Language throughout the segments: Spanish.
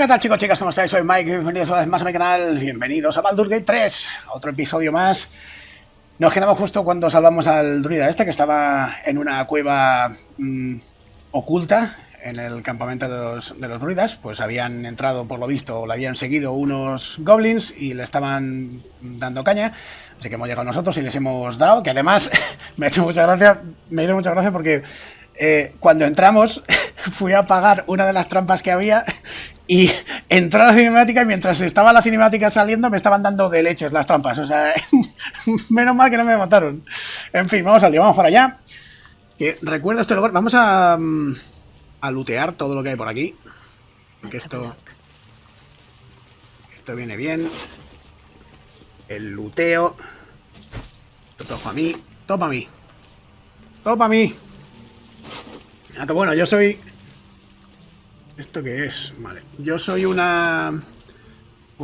¿Qué tal, chicos, chicas? ¿Cómo estáis? Soy Mike, bienvenidos una vez más a mi canal. Bienvenidos a Baldur 3, otro episodio más. Nos quedamos justo cuando salvamos al druida este, que estaba en una cueva oculta en el campamento de los druidas. Pues habían entrado, por lo visto, o le habían seguido unos goblins y le estaban dando caña. Así que hemos llegado nosotros y les hemos dado, que además me ha hecho mucha gracia, porque cuando entramos fui a apagar una de las trampas que había y entró la cinemática y mientras estaba la cinemática saliendo me estaban dando de leches las trampas. O sea, menos mal que no me mataron. En fin, vamos al día, vamos para allá. Que recuerdo este lugar, vamos a lootear todo lo que hay por aquí. Que esto viene bien. El looteo. Todo para mí, todo para mí. Todo para mí. Aunque bueno, yo soy... ¿Esto qué es? Vale. Yo soy una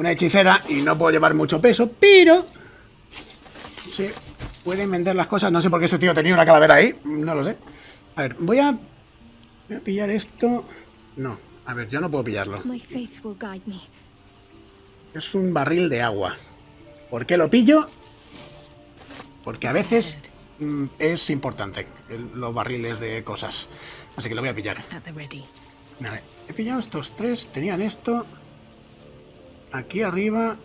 hechicera y no puedo llevar mucho peso, pero... sí, pueden vender las cosas. No sé por qué ese tío tenía una calavera ahí. No lo sé. A ver, voy a pillar esto... No, a ver, yo no puedo pillarlo. Es un barril de agua. ¿Por qué lo pillo? Porque a veces... es importante los barriles de cosas, así que lo voy a pillar. Vale, he pillado estos tres, tenían esto. Aquí arriba,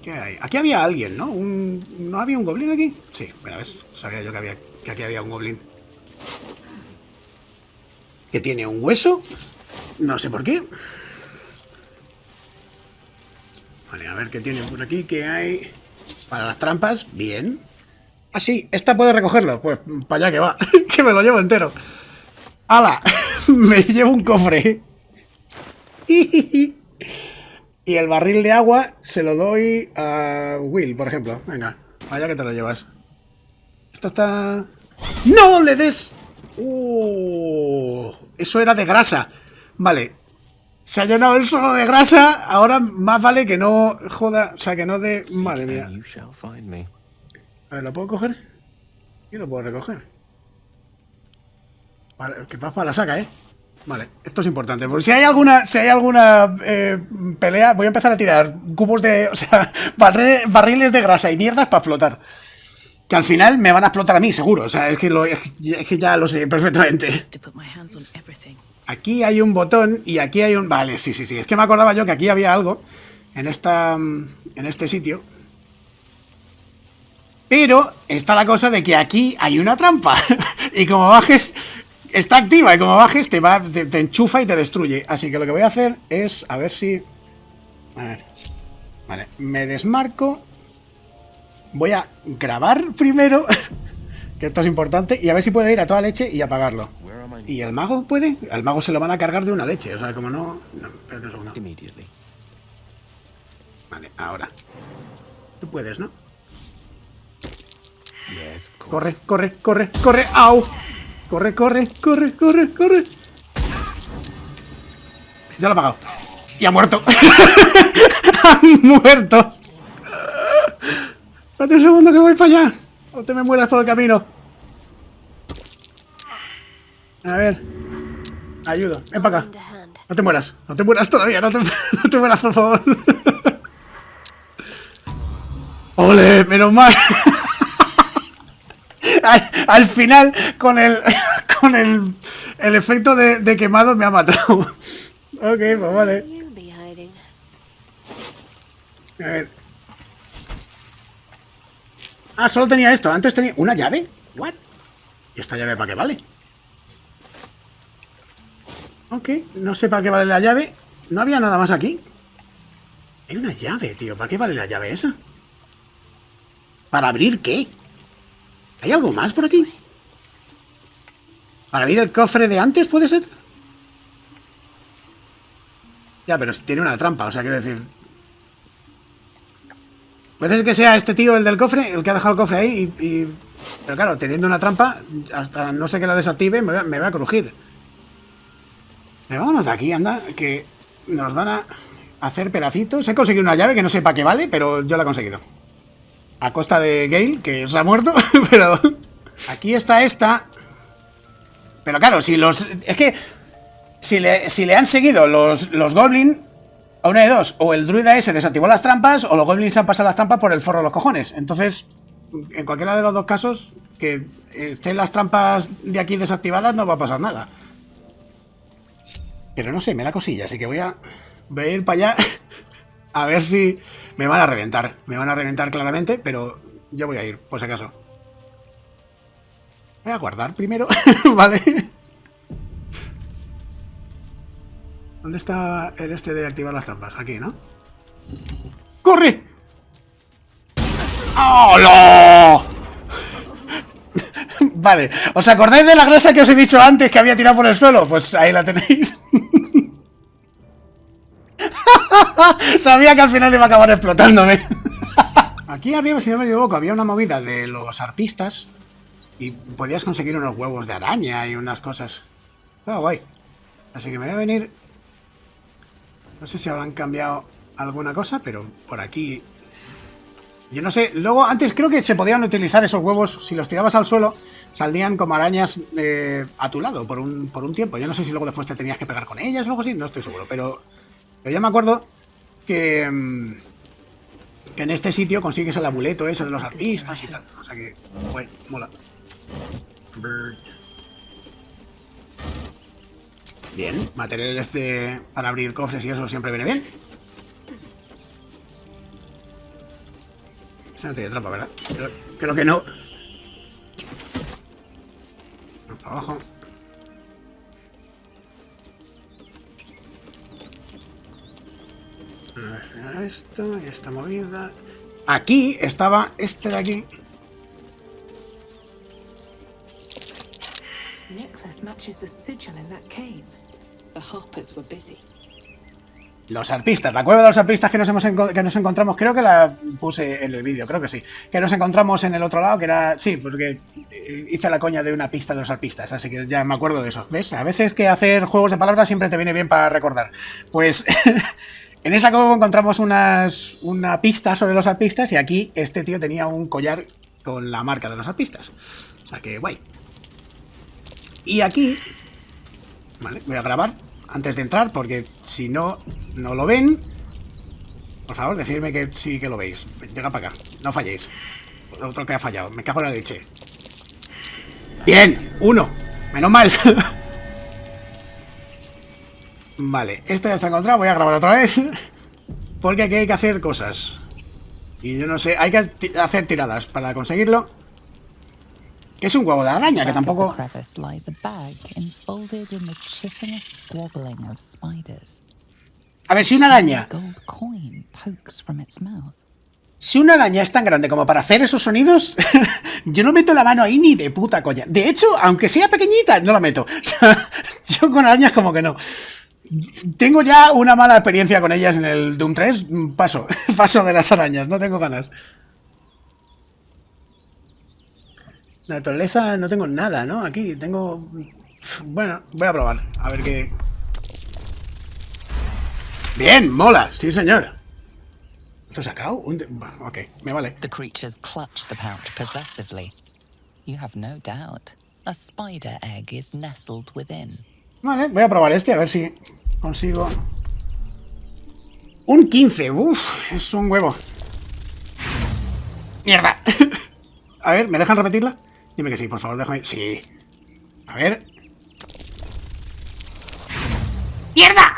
¿qué hay? Aquí había alguien, ¿no? ¿No había un goblin aquí? Sí, mira, ves, sabía yo que aquí había un goblin. ¿Que tiene un hueso? No sé por qué. Vale, a ver qué tiene por aquí, qué hay. Para las trampas, bien. Ah, sí, esta puede recogerlo. Pues para allá que va, que me lo llevo entero. ¡Hala! Me llevo un cofre. Y el barril de agua se lo doy a Will, por ejemplo. Venga, vaya que te lo llevas. Esto está... ¡No le des! Eso era de grasa. Vale. Se ha llenado el suelo de grasa. Ahora más vale que no joda. O sea, que no de... Madre mía. A ver, ¿lo puedo coger? Y lo puedo recoger. Vale, que vas para la saca, ¿eh? Vale, esto es importante. Porque si hay alguna pelea, voy a empezar a tirar cubos de... O sea, barriles de grasa y mierdas para explotar. Que al final me van a explotar a mí, seguro. O sea, es que ya lo sé perfectamente. Aquí hay un botón y aquí hay un... Vale, sí. Es que me acordaba yo que aquí había algo en este sitio. Pero está la cosa de que aquí hay una trampa. Y como bajes, está activa. Y como bajes, te enchufa y te destruye. Así que lo que voy a hacer es, a ver si... A ver. Vale, me desmarco. Voy a grabar primero. Que esto es importante. Y a ver si puedo ir a toda leche y apagarlo. ¿Y el mago puede? Al mago se lo van a cargar de una leche. O sea, como no... No, espérate un segundo. Vale, ahora. Tú puedes, ¿no? Corre. ¡Au! Corre. Ya lo ha apagado. Y ha muerto. Ha muerto. Espérate un segundo que voy para allá. O te me mueras por el camino. A ver. Ayudo. Ven para acá. No te mueras todavía. No te mueras, por favor. ¡Ole! ¡Menos mal! Al final, con el efecto de quemado me ha matado. Ok, pues vale. A ver. Ah, solo tenía esto. Antes tenía una llave. ¿What? ¿Y esta llave para qué vale? Ok, no sé para qué vale la llave. No había nada más aquí. Hay una llave, tío. ¿Para qué vale la llave esa? ¿Para abrir qué? ¿Hay algo más por aquí? ¿Para abrir el cofre de antes, puede ser? Ya, pero tiene una trampa, o sea, quiero decir... Puede ser que sea este tío el del cofre, el que ha dejado el cofre ahí Pero claro, teniendo una trampa, hasta no sé que la desactive, me va a crujir. Vámonos de aquí, anda, que nos van a hacer pedacitos. He conseguido una llave que no sé para qué vale, pero yo la he conseguido. A costa de Gale, que se ha muerto, pero... Aquí está esta. Pero claro, si los... Es que... Si le han seguido los goblins... A una de dos, o el druida ese desactivó las trampas, o los goblins han pasado las trampas por el forro de los cojones. Entonces, en cualquiera de los dos casos, que estén las trampas de aquí desactivadas, no va a pasar nada. Pero no sé, me da cosilla, así que voy a ir para allá a ver si me van a reventar. Me van a reventar claramente, pero yo voy a ir, por si acaso. Voy a guardar primero, ¿vale? ¿Dónde está el este de activar las trampas? Aquí, ¿no? ¡Corre! ¡Hola! Vale, ¿os acordáis de la grasa que os he dicho antes que había tirado por el suelo? Pues ahí la tenéis. Sabía que al final iba a acabar explotándome. Aquí arriba, si no me equivoco, había una movida de los arpistas y podías conseguir unos huevos de araña y unas cosas. Estaba guay. Así que me voy a venir. No sé si habrán cambiado alguna cosa, pero por aquí... Yo no sé, luego antes creo que se podían utilizar esos huevos, si los tirabas al suelo, saldrían como arañas a tu lado por un tiempo. Yo no sé si luego después te tenías que pegar con ellas o algo así, no estoy seguro, pero yo me acuerdo que en este sitio consigues el amuleto ese de los arpistas y tal. O sea que, güey, mola. Bien, material este para abrir cofres y eso siempre viene bien. Esta no tiene trampa, ¿verdad? Creo que no. Para abajo. Esto y esta movida. Aquí estaba este de aquí. Los arpistas, la cueva de los arpistas que nos encontramos, creo que la puse en el vídeo, creo que sí. Que nos encontramos en el otro lado, que era... Sí, porque hice la coña de una pista de los arpistas, así que ya me acuerdo de eso. ¿Ves? A veces que hacer juegos de palabras siempre te viene bien para recordar. Pues en esa cueva encontramos una pista sobre los arpistas y aquí este tío tenía un collar con la marca de los arpistas. O sea que guay. Y aquí... Vale, voy a grabar antes de entrar, porque si no lo ven, por favor, decidme que sí que lo veis. Llega para acá, no falléis. Otro que ha fallado, me cago en la leche. Bien, uno, menos mal. Vale, esto ya está encontrado, voy a grabar otra vez. Porque aquí hay que hacer cosas. Y yo no sé, hay que hacer tiradas para conseguirlo. Que es un huevo de araña, que tampoco... A ver, si una araña... Si una araña es tan grande como para hacer esos sonidos, yo no meto la mano ahí ni de puta coña. De hecho, aunque sea pequeñita, no la meto. O sea, yo con arañas como que no. Tengo ya una mala experiencia con ellas en el Doom 3. Paso de las arañas, no tengo ganas. Naturaleza no tengo nada, ¿no? Aquí tengo... Bueno, voy a probar, a ver qué... Bien, mola, sí señor. ¿Esto se ha sacado? Ok, me vale. The creatures clutch the pouch possessively. You have no doubt. A spider egg is nestled within. Vale, voy a probar este, a ver si consigo... Un 15, uff, es un huevo. ¡Mierda! A ver, ¿me dejan repetirla? Dime que sí, por favor, déjame... Sí. A ver... ¡Mierda!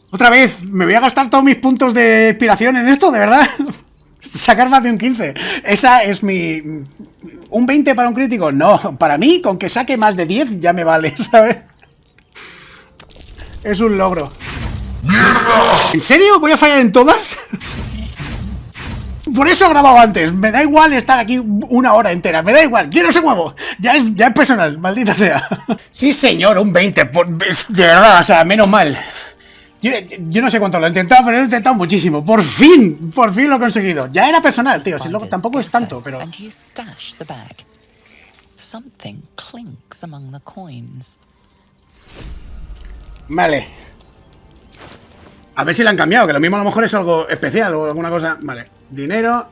Otra vez, ¿me voy a gastar todos mis puntos de inspiración en esto? ¿De verdad? Sacar más de un 15. Esa es mi... ¿Un 20 para un crítico? No, para mí, con que saque más de 10 ya me vale, ¿sabes? Es un logro. ¡Mierda! ¿En serio? ¿Voy a fallar en todas? Por eso he grabado antes. Me da igual estar aquí una hora entera. Me da igual. Quiero ese huevo. Ya es personal. Maldita sea. Sí, señor. Un 20. De verdad. O sea, menos mal. Yo no sé cuánto lo he intentado, pero lo he intentado muchísimo. Por fin lo he conseguido. Ya era personal, tío. Si luego tampoco es tanto, pero... Vale. A ver si la han cambiado, que lo mismo a lo mejor es algo especial o alguna cosa. Vale. Dinero.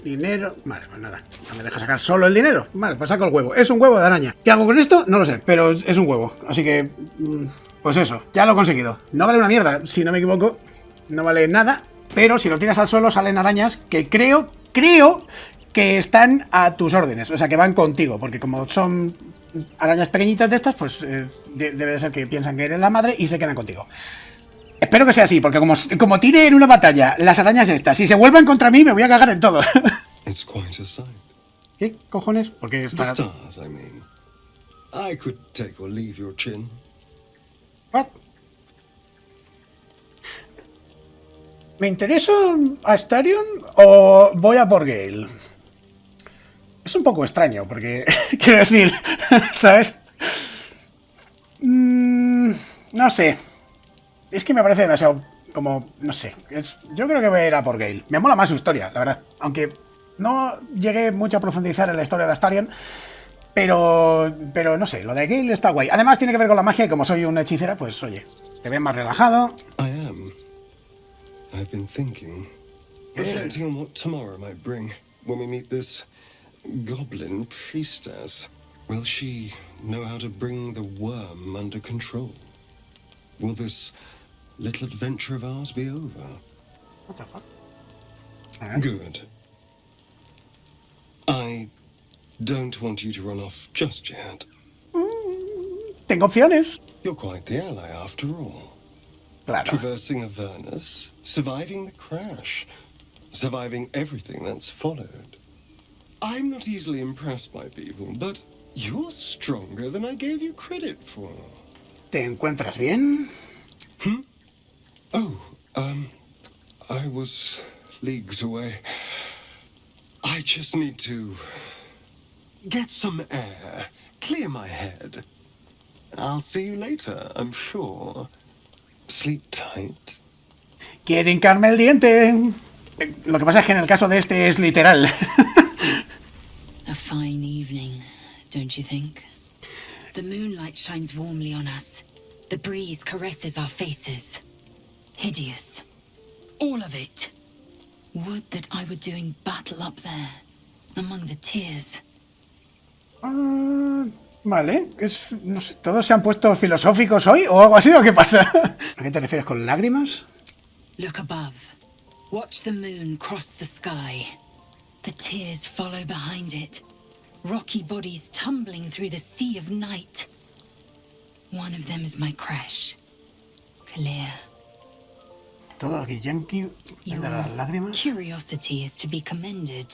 Dinero. Vale, pues nada. No me deja sacar solo el dinero. Vale, pues saco el huevo. Es un huevo de araña. ¿Qué hago con esto? No lo sé, pero es un huevo. Así que... pues eso, ya lo he conseguido. No vale una mierda, si no me equivoco. No vale nada. Pero si lo tiras al suelo salen arañas que creo que están a tus órdenes. O sea, que van contigo. Porque como son arañas pequeñitas de estas, pues debe de ser que piensan que eres la madre y se quedan contigo. Espero que sea así, porque como tire en una batalla las arañas estas, si se vuelvan contra mí me voy a cagar en todo. ¿Qué cojones? Porque está... What? ¿Me interesa Astarion o voy a por Gale? Es un poco extraño, porque... quiero decir, ¿sabes? No sé. Es que me parece demasiado... como... no sé. Yo creo que voy a ir a por Gale. Me mola más su historia, la verdad. Aunque no llegué mucho a profundizar en la historia de Astarion. Pero no sé, lo de Gale está guay. Además tiene que ver con la magia y como soy una hechicera, pues oye, te ves más relajado. I've been thinking, reflecting on what tomorrow might bring when we meet this goblin priestess. Will she know how to bring the worm under control? Will this little adventure of ours be over? What the fuck? Good. I don't want you to run off just yet. Tengo opciones. You're quite the ally after all. Claro. Traversing Avernus, surviving the crash, surviving everything that's followed. I'm not easily impressed by people, but you're stronger than I gave you credit for. ¿Te encuentras bien? Oh, I was leagues away. I just need to get some air, clear my head. I'll see you later, I'm sure. Sleep tight. Quiere hincarme el diente. Lo que pasa es que en el caso de este es literal. A fine evening, don't you think? The moonlight shines warmly on us. The breeze caresses our faces. Hideous. All of it. Would that I were doing battle up there, among the tears. Vale, no sé, ¿todos se han puesto filosóficos hoy o algo así o qué pasa? ¿A qué te refieres con lágrimas? Look above. Watch the moon cross the sky. The tears follow behind it. Rocky bodies tumbling through the sea of night. One of them is my crash. Clear. Todo el Githyanki de las lágrimas. Curiosity is to be commended.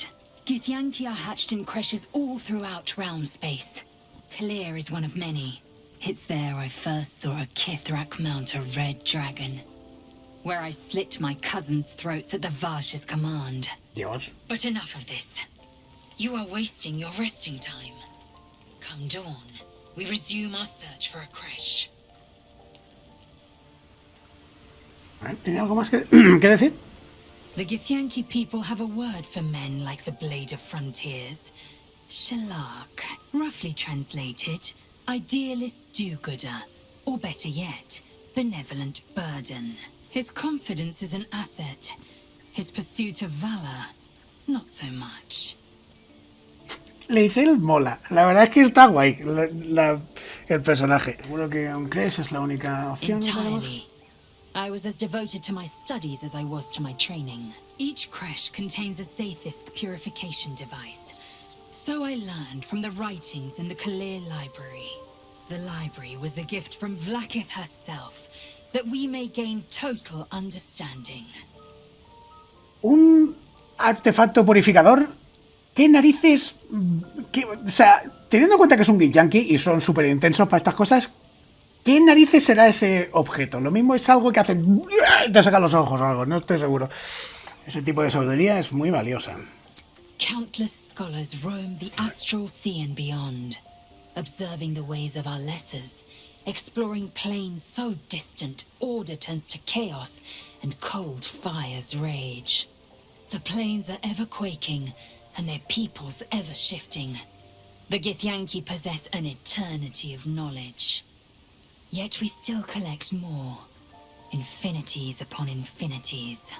Githyanki are hatched in creches all throughout realm space. Clear is one of many. It's there I first saw a Kithrak mount a red dragon. Where I slit my cousins' throats at the Varsh's command. Dios. But enough of this. You are wasting your resting time. Come dawn, we resume our search for a creche. ¿Tiene algo más que decir? The Githyanki people have a word for men like the Blade of Frontiers. Shalak. Roughly translated, idealist do-gooder. Or better yet, benevolent burden. His confidence is an asset. His pursuit of valor, not so much. Leisel mola. La verdad es que está guay el personaje. Seguro que un Crash es la única opción. Entirely. I was as devoted to my studies as I was to my training. Each creche contains a Sathisk purification device. So I learned from the writings in the Kalir library. The library was a gift from Vlaakith herself, that we may gain total understanding. Un artefacto purificador. ¿Qué narices? O sea, teniendo en cuenta que es un Githyanki y son súper intensos para estas cosas, ¿qué narices será ese objeto? Lo mismo es algo que hace... te saca los ojos o algo, no estoy seguro. Ese tipo de sabiduría es muy valiosa. Countless scholars roam the astral sea and beyond, observing the ways of our lessers, exploring planes so distant order turns to chaos and cold fires rage. The planes are ever quaking, and their peoples ever shifting. The Githyanki possess an eternity of knowledge. Yet we still collect more. Infinities upon infinities.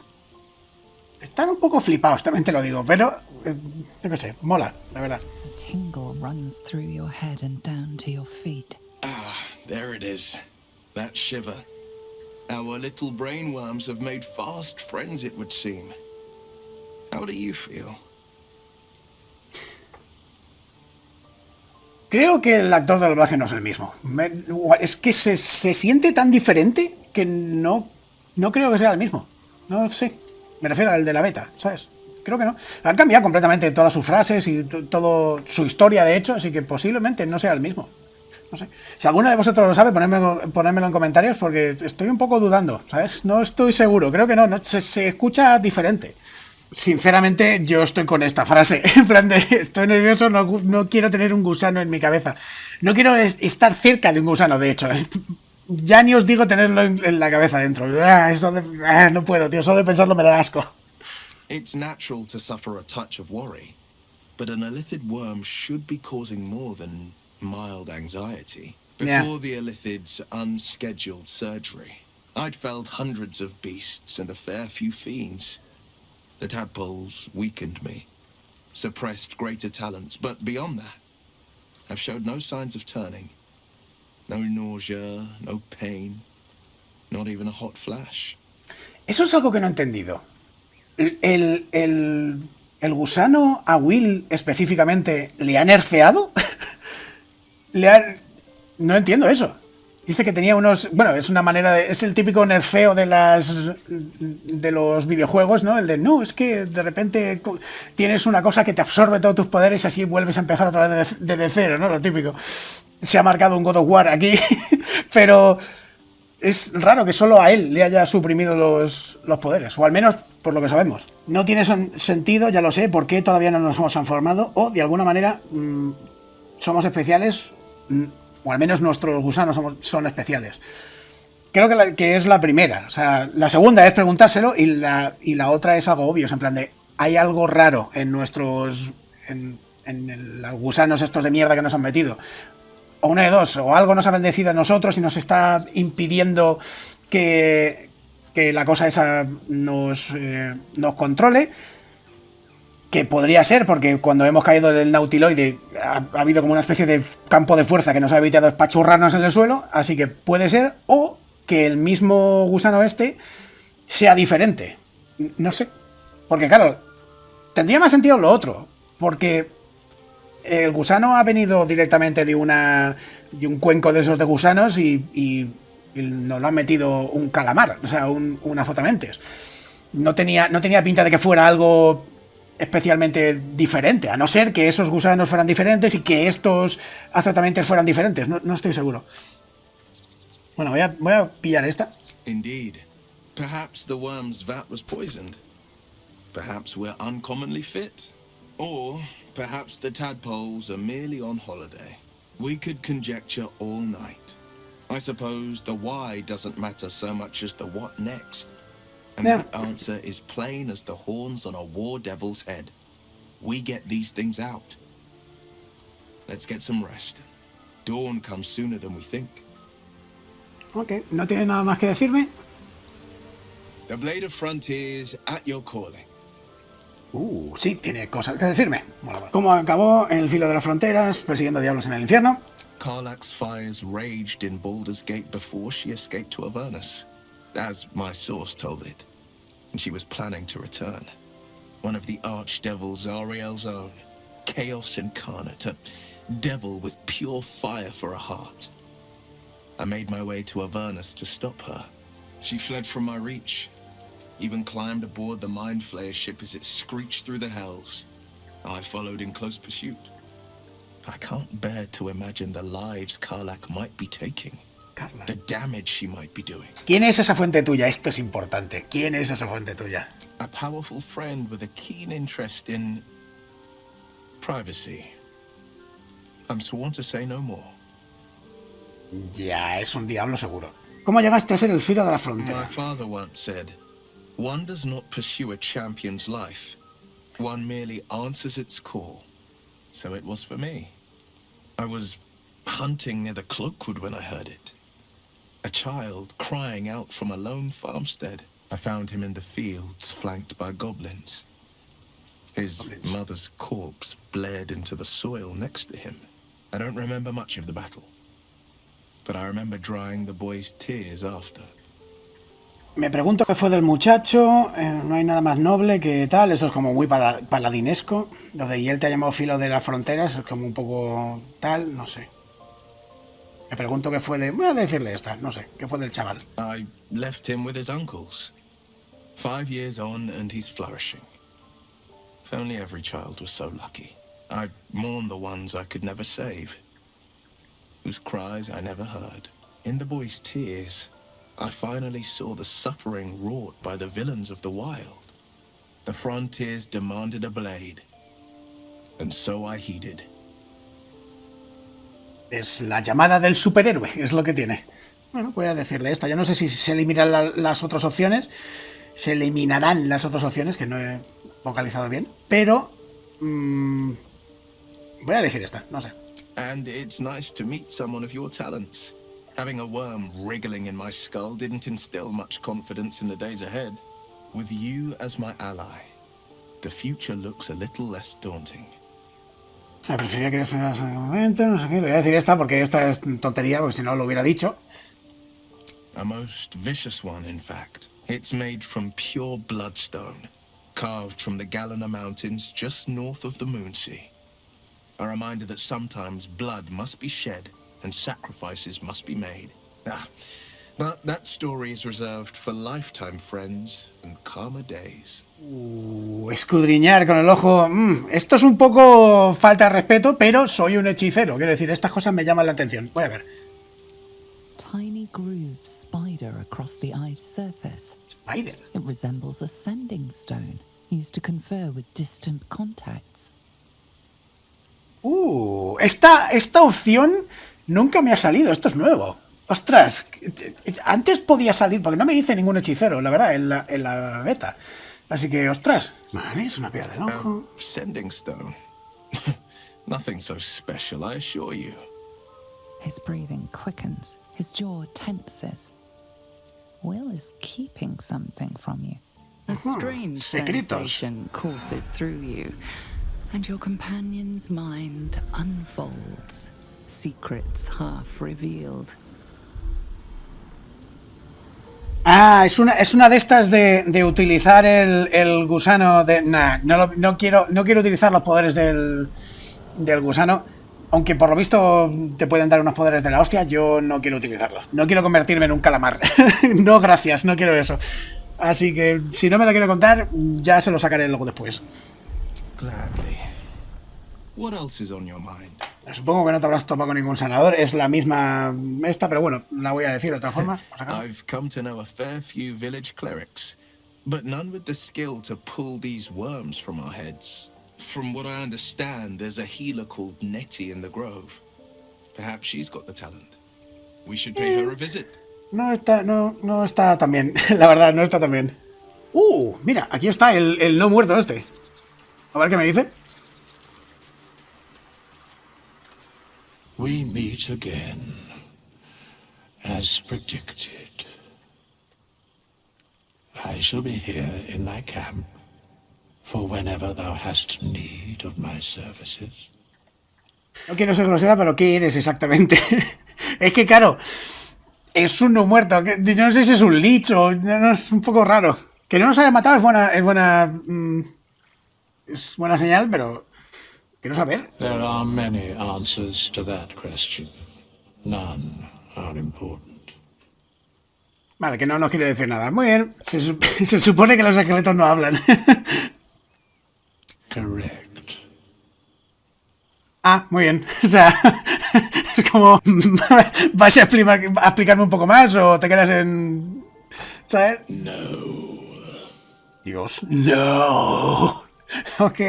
Están un poco flipados, también te lo digo, pero yo qué sé, mola, la verdad. A tingle runs through your head and down to your feet. Ah, there it is. That shiver. Our little brainworms have made fast friends, it would seem. How do you feel? Creo que el actor de doblaje no es el mismo. Es que se siente tan diferente que no creo que sea el mismo. No sé. Me refiero al de la beta, ¿sabes? Creo que no. Han cambiado completamente todas sus frases y todo su historia, de hecho, así que posiblemente no sea el mismo. No sé. Si alguno de vosotros lo sabe, ponérmelo en comentarios porque estoy un poco dudando, ¿sabes? No estoy seguro. Creo que no se escucha diferente. Sinceramente, yo estoy con esta frase. En plan de, estoy nervioso, no quiero tener un gusano en mi cabeza. No quiero estar cerca de un gusano, de hecho. Ya ni os digo tenerlo en la cabeza dentro. No puedo, tío. Solo de pensarlo me da asco. It's natural to suffer a touch of worry, but an illithid worm should be causing more than mild anxiety. Before the illithid's unscheduled surgery, I'd felled hundreds of beasts and a fair few fiends. The tadpoles weakened me, suppressed greater talents, but beyond that, I've showed no signs of turning. No nausea, no pain, not even a hot flash. Eso es algo que no he entendido. ¿El gusano a Will específicamente le ha nerfeado? No entiendo eso. Dice que tenía unos... Bueno, es una manera de... Es el típico nerfeo de los videojuegos, ¿no? El de, no, es que de repente tienes una cosa que te absorbe todos tus poderes y así vuelves a empezar otra vez de cero, ¿no? Lo típico. Se ha marcado un God of War aquí, pero es raro que solo a él le haya suprimido los poderes, o al menos por lo que sabemos. No tiene sentido, ya lo sé, por qué todavía no nos hemos transformado, o de alguna manera somos especiales, o al menos nuestros gusanos son especiales. Creo que es la primera. O sea, la segunda es preguntárselo y la otra es algo obvio. Es en plan de, hay algo raro en nuestros... en los gusanos estos de mierda que nos han metido. O una de dos, o algo nos ha bendecido a nosotros y nos está impidiendo que la cosa esa nos controle. Que podría ser, porque cuando hemos caído del nautiloide ha habido como una especie de campo de fuerza que nos ha evitado espachurrarnos en el suelo, así que puede ser, o que el mismo gusano este sea diferente. No sé. Porque claro, tendría más sentido lo otro, porque el gusano ha venido directamente de un cuenco de esos de gusanos y nos lo han metido un calamar, o sea, una azotamentes. No tenía pinta de que fuera algo especialmente diferente, a no ser que esos gusanos fueran diferentes y que estos azotamentes fueran diferentes. No estoy seguro. Bueno, voy a pillar esta. Indeed. Perhaps the worm's vat was poisoned. Perhaps we're uncommonly fit. Or perhaps the tadpoles are merely on holiday. We could conjecture all night. I suppose the why doesn't matter so much as the what next. And that answer is plain as the horns on a war devil's head. We get these things out. Let's get some rest. Dawn comes sooner than we think. Ok, ¿no tiene nada más que decirme? The Blade of Frontiers at your calling. Sí, tiene cosas que decirme. Bueno. ¿Cómo acabó en el filo de las fronteras, persiguiendo diablos en el infierno? Karlach's fires raged in Baldur's Gate before she escaped to Avernus, as my source told it. And she was planning to return. One of the archdevils Zariel's own. Chaos incarnate, a devil with pure fire for a heart. I made my way to Avernus to stop her. She fled from my reach. Even climbed aboard the Mind Flayer ship as it screeched through the hells. I followed in close pursuit. I can't bear to imagine the lives Karlach might be taking. Carla. The damage she might be doing. ¿Quién es esa fuente tuya? Esto es importante. ¿Quién es esa fuente tuya? A powerful friend with a keen interest in privacy. I'm sworn to say no more. Ya, es un diablo seguro. ¿Cómo llegaste a ser el filo de la frontera? My father once said, one does not pursue a champion's life. One merely answers its call. So it was for me. I was hunting near the Cloakwood when I heard it. A child crying out from a lone farmstead. I found him in the fields, flanked by goblins. His mother's corpse bled into the soil next to him. I don't remember much of the battle, but I remember drying the boy's tears after. Me pregunto qué fue del muchacho. No hay nada más noble que tal. Eso es como muy paladinesco. Lo de y él te ha llamado filo de las fronteras es como un poco tal, no sé. Me pregunto qué fue de... Voy a decirle esta, no sé. ¿Qué fue del chaval? I left him with his uncles. 5 years on and he's flourishing. If only every child was so lucky. I mourn the ones I could never save, whose cries I never heard. In the boy's tears, I finally saw the suffering wrought by the villains of the wild. The frontiers demanded a blade, and so I heeded. Es la llamada del superhéroe, es lo que tiene. Bueno, voy a decirle esta. Yo no sé si se eliminarán las otras opciones. Se eliminarán las otras opciones, que no he vocalizado bien. Pero... voy a elegir esta, no sé. And it's nice to meet someone of your talents. Having a worm wriggling in my skull didn't instill much confidence in the days ahead. With you as my ally, the future looks a little less daunting. Preferiría que fueras en el momento, no sé qué. Le voy a decir esta porque esta es tontería, porque si no lo hubiera dicho. A most vicious one, in fact. It's made from pure bloodstone, carved from the Galena Mountains just north of the Moonsea. A reminder that sometimes blood must be shed and sacrifices must be made. But that story is reserved for lifetime friends and calmer days. Escudriñar con el ojo. Esto es un poco falta de respeto, pero soy un hechicero. Quiero decir, estas cosas me llaman la atención. Voy a ver. Tiny grooves spider across the eye's surface. Spider. It resembles a sending stone used to confer with distant contacts. Esta opción nunca me ha salido. Esto es nuevo. Ostras, antes podía salir, porque no me dice ningún hechicero, la verdad, en la beta. Así que, ostras, vale, es una piedra del ojo. Sending stone. Nothing so special, I assure you. His breathing quickens, his jaw tenses. Will is keeping something from you. A strange sensation courses through you, and your companion's mind unfolds, secrets half revealed. Es una de estas de utilizar el gusano de... no quiero utilizar los poderes del gusano, aunque por lo visto te pueden dar unos poderes de la hostia. Yo no quiero utilizarlos. No quiero convertirme en un calamar. No, gracias, no quiero eso. Así que si no me lo quiero contar, ya se lo sacaré luego después. Gladly. What else is on your mind? Supongo que no te habrás topado con ningún sanador. Es la misma esta, pero bueno, la voy a decir de otra forma, por si acaso. I've come to know a fair few village clerics, but none with the skill to pull these worms from our heads. From what I understand, there's a healer called Nettie in the Grove. Perhaps she's got the talent. We should pay her a visit. No está tan bien. La verdad, no está tan bien. Mira, aquí está el no muerto este. A ver qué me dice. We meet again, as predicted. I shall be here in thy camp, for whenever thou hast need of my services. No quiero ser grosera, pero ¿qué eres exactamente? Es que, claro, es un no muerto. Yo no sé si es un lich o... No, es un poco raro. Que no nos haya matado es buena señal, pero... Quiero saber. There are many answers to that question. None are important. Vale, que no nos quiere decir nada. Muy bien. Se supone que los esqueletos no hablan. Correct. Muy bien. O sea, es como... ¿Vas a explicarme un poco más o te quedas en... ¿Sabes? No. Dios. No. Ok.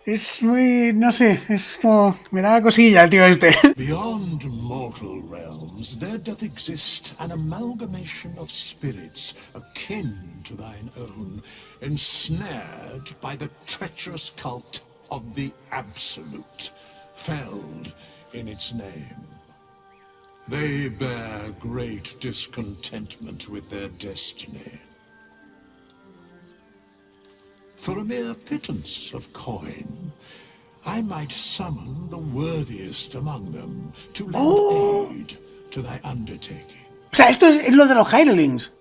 Es muy... no sé, es como... me da cosilla el tío este. Beyond mortal realms, there doth exist an amalgamation of spirits akin to thine own, ensnared by the treacherous cult of the Absolute, felled in its name. They bear great discontentment with their destiny. For a mere pittance of coin, I might summon the worthiest among them to lend aid to thy undertaking. O sea, esto es lo de los hirelings.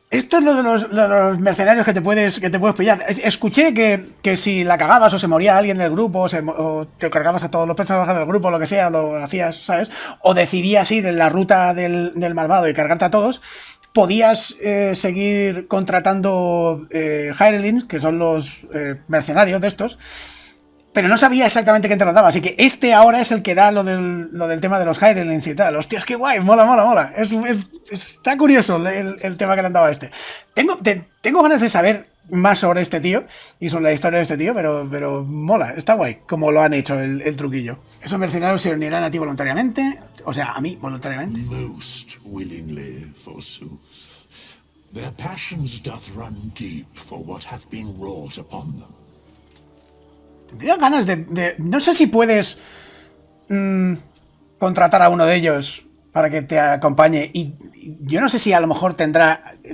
Esto es lo de los mercenarios que te puedes pillar. Escuché que si la cagabas o se moría alguien del grupo o te cargabas a todos los personajes del grupo, lo que sea, lo hacías, ¿sabes? O decidías ir en la ruta del malvado y cargarte a todos, podías seguir contratando hirelings, que son los mercenarios de estos, pero no sabía exactamente quién te lo daba, así que este ahora es el que da lo del tema de los hirelings y tal. Hostia, es que guay, mola. Está curioso el tema que le han dado a este. Tengo ganas de saber más sobre este tío y sobre la historia de este tío, pero mola, está guay como lo han hecho el truquillo. Esos mercenarios se unirán a ti voluntariamente, o sea, a mí voluntariamente. Most willingly, forsooth. Their passions doth run deep for what hath been wrought upon them. Tendría ganas de... No sé si puedes contratar a uno de ellos para que te acompañe. Y yo no sé si a lo mejor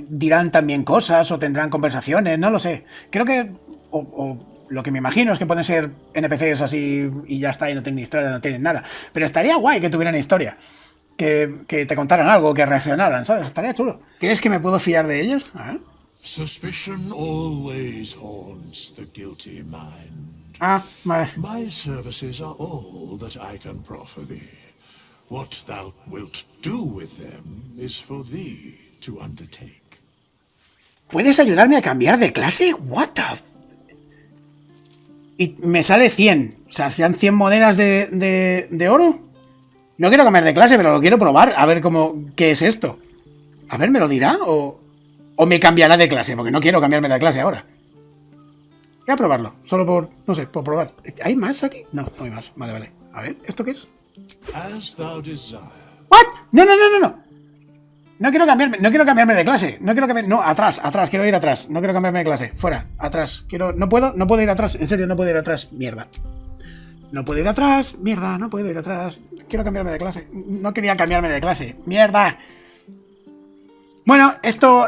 dirán también cosas o tendrán conversaciones, no lo sé. Creo que... O lo que me imagino es que pueden ser NPCs así y ya está, y no tienen historia, no tienen nada. Pero estaría guay que tuvieran historia. Que te contaran algo, que reaccionaran, ¿sabes? Estaría chulo. ¿Crees que me puedo fiar de ellos? A ver. Suspicion always haunts the guilty mind. Ah, vale. My services are all that I can proffer thee. What thou wilt do with them is for thee to undertake. ¿Puedes ayudarme a cambiar de clase? What the... Y me sale 100. O sea, ¿serían 100 monedas de oro? No quiero cambiar de clase, pero lo quiero probar. A ver qué es esto. A ver, ¿me lo dirá? ¿O me cambiará de clase? Porque no quiero cambiarme de clase ahora. Voy a probarlo, solo no sé, por probar. ¿Hay más aquí? No hay más. Vale. A ver, ¿esto qué es? ¿What? No. No quiero cambiarme de clase. No, atrás, quiero ir atrás. No quiero cambiarme de clase. Fuera, atrás. No puedo ir atrás. En serio, no puedo ir atrás. Mierda. No puedo ir atrás. Quiero cambiarme de clase. No quería cambiarme de clase. Mierda. Bueno, esto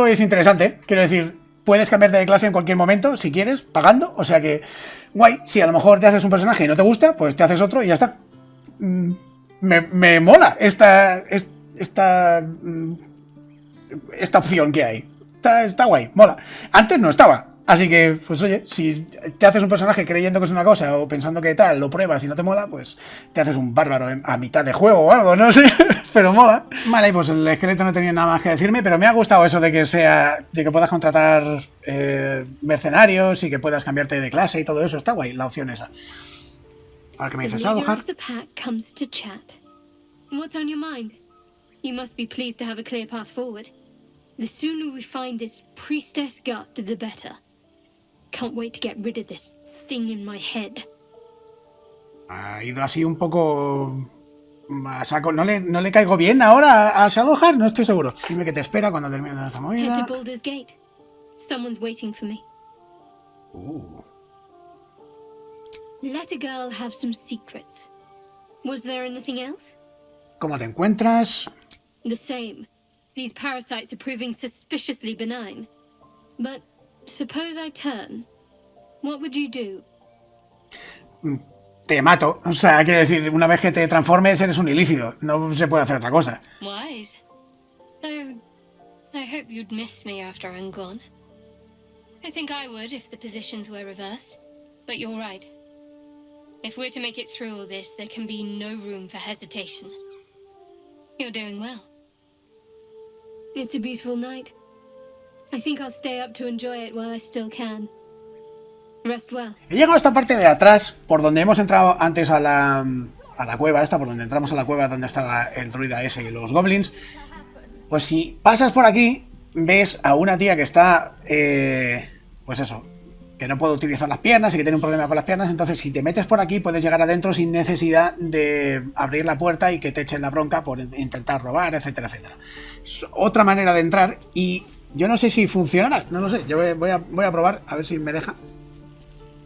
es interesante. Quiero decir, puedes cambiarte de clase en cualquier momento, si quieres, pagando. O sea que, guay, si a lo mejor te haces un personaje y no te gusta, pues te haces otro y ya está. Me mola esta opción que hay. Está guay, mola. Antes no estaba. Así que, pues oye, si te haces un personaje creyendo que es una cosa o pensando que tal, lo pruebas y no te mola, pues te haces un bárbaro a mitad de juego o algo, no sé, pero mola. Vale, pues el esqueleto no tenía nada más que decirme, pero me ha gustado eso de que puedas contratar mercenarios y que puedas cambiarte de clase y todo eso. Está guay la opción esa. Ahora que me dices, Baldur. What's on your mind? You must be pleased to have a clear path forward. The sooner we find this priestess gut, the better. Can't wait to get rid of this thing in my head. Ha ido así un poco a saco. ¿No le caigo bien ahora a Shadowheart? No estoy seguro. Dime que te espera cuando termine esa movida. Head to Baldur's Gate. Someone's waiting for me. Let a girl have some secrets. Was there anything else? ¿Cómo te encuentras? The same. These parasites are proving suspiciously benign. But suppose I turn. What would you do? Te mato. O sea, quiero decir, una vez que te transformes eres un ilícido. No se puede hacer otra cosa. Wise. Though, I hope you'd miss me after I'm gone. I think I would if the positions were reversed. But you're right. If we're to make it through all this, there can be no room for hesitation. You're doing well. It's a beautiful night. I think I'll stay up to enjoy it while I still can. Rest well. He llegado a esta parte de atrás, por donde hemos entrado antes a la cueva esta, por donde entramos a la cueva donde estaba el druida ese y los goblins. Pues si pasas por aquí, ves a una tía que está, pues eso, que no puede utilizar las piernas y que tiene un problema con las piernas. Entonces, si te metes por aquí, puedes llegar adentro sin necesidad de abrir la puerta y que te echen la bronca por intentar robar, etcétera, etcétera. Es otra manera de entrar y yo no sé si funcionará, no lo sé. Yo voy a probar a ver si me deja.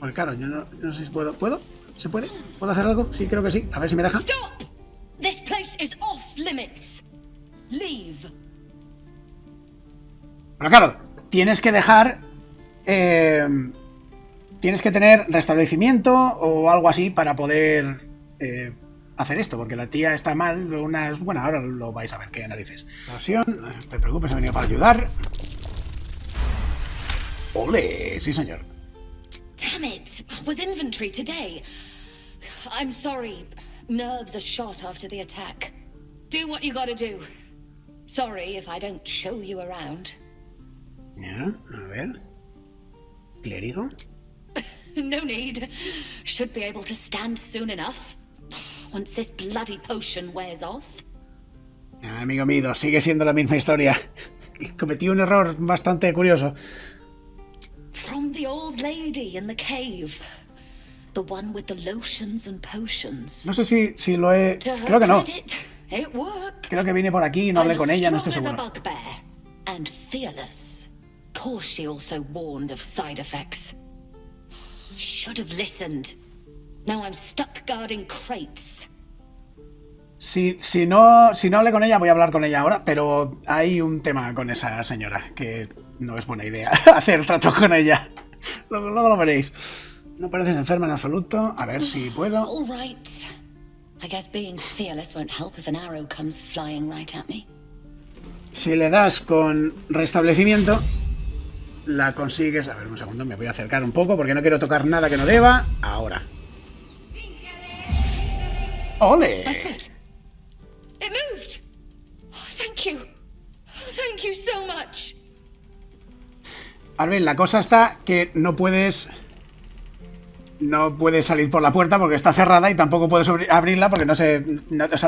Porque claro, yo no sé si puedo. ¿Se puede? ¿Puedo hacer algo? Sí, creo que sí. A ver si me deja. This place is off limits. Leave. Pero claro, tienes que dejar... tienes que tener restablecimiento o algo así para poder hacer esto, porque la tía está mal. Bueno, ahora lo vais a ver, qué narices. No te preocupes, he venido para ayudar. ¡Ole! Sí, señor. Damn it! Was inventory today? I'm sorry. Nerves are shot after the attack. Do what you gotta do. Sorry if I don't show you around. Ya, a ver. ¿Clérigo? No need. Should be able to stand soon enough. Once this bloody potion wears off. Amigo mío, sigue siendo la misma historia. Cometí un error bastante curioso. From the old lady in the cave. The one with the lotions and potions. No sé si lo he... Creo que no. It worked. Creo que vine por aquí y no hablé con ella, no estoy seguro. And fearless. Of course she also warned of side effects. Should have listened. Now I'm stuck guarding crates. Si no hablé con ella, voy a hablar con ella ahora, pero hay un tema con esa señora, que no es buena idea hacer tratos con ella. Luego lo veréis. No pareces enferma en absoluto. A ver si puedo. All right. I guess being fearless won't help if an arrow comes flying right at me. Si le das con restablecimiento, la consigues. A ver, un segundo, me voy a acercar un poco porque no quiero tocar nada que no deba. Ahora. ¡Ole! It moved. Oh, thank you. Thank you so much. A ver, la cosa está que no puedes salir por la puerta porque está cerrada y tampoco puedes abrirla porque o sea,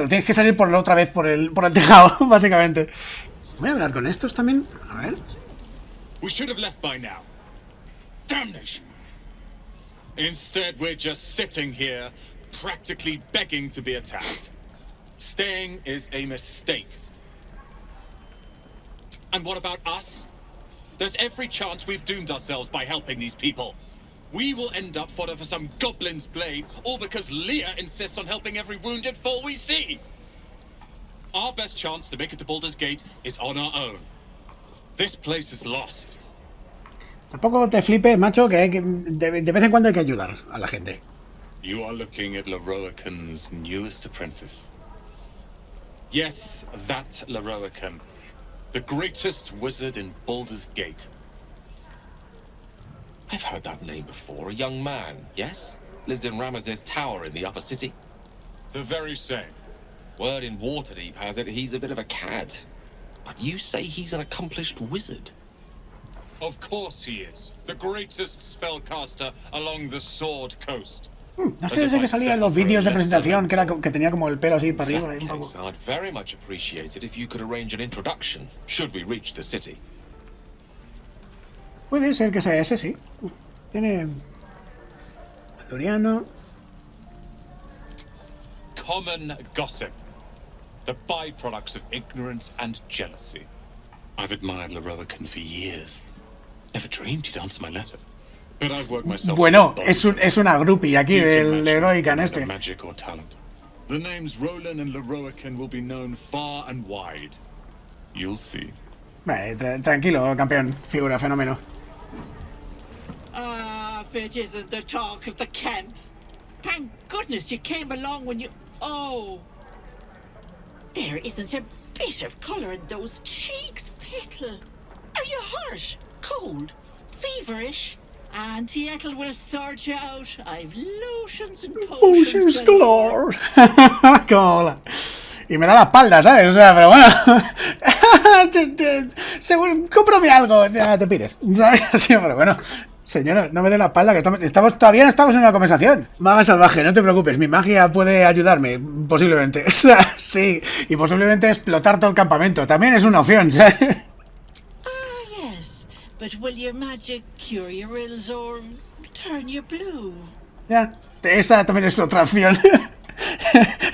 tienes que salir por la otra vez por el tejado, básicamente. Voy a hablar con estos también. A ver. We should have left by now. Damnation. Instead, we're just sitting here, practically begging to be attacked. Staying is a mistake. And what about us? There's every chance we've doomed ourselves by helping these people. We will end up fodder for some goblin's blade, all because Leah insists on helping every wounded foe we see. Our best chance to make it to Baldur's Gate is on our own. This place is lost. Tampoco te flipes, macho, que de vez en cuando hay que ayudar a la gente. You are looking at Leroican's newest apprentice. Yes, that Leroican. The greatest wizard in Baldur's Gate. I've heard that name before. A young man, yes? Lives in Ramaz's tower in the upper city. The very same. Word in Waterdeep has it he's a bit of a cad. But you say he's an accomplished wizard. Of course he is. The greatest spellcaster along the Sword Coast. No sé desde que salía en los vídeos de presentación que tenía como el pelo así para arriba. Un poco. I'd very much appreciate it if you could arrange an introduction, should we reach the city. Puede ser que sea ese, sí. Tiene... Doriano. Common gossip. The byproducts of ignorance and jealousy. I've admired Leroican for years. Never dreamed he'd answer my letter. But I've worked myself. Bueno, es una groupie aquí del Leroican este. Magic or talent. The names Roland and Leroican will be known far and wide. You'll see. Vale, tranquilo, campeón. Figura, fenómeno. If it isn't the talk of the camp. Thank goodness you came along when you... Oh. There isn't a bit of colour in those cheeks, Pickle. Are you hurt? Cold? Feverish? Auntie Ethel will sort you out. I've lotions and potions galore. Cola. Y me da la espalda, ¿sabes? O sea, pero bueno. Seguro, cómprame algo. Ya te pires. ¿Sabes? Sí, pero bueno. Señora, no me dé la espalda, que todavía no estamos en una conversación. Maga salvaje, no te preocupes, mi magia puede ayudarme, posiblemente. O sea, sí, y posiblemente explotar todo el campamento. También es una opción, ¿sabes? Yes, but will your magic cure your ills or turn you blue? Ya, esa también es otra opción.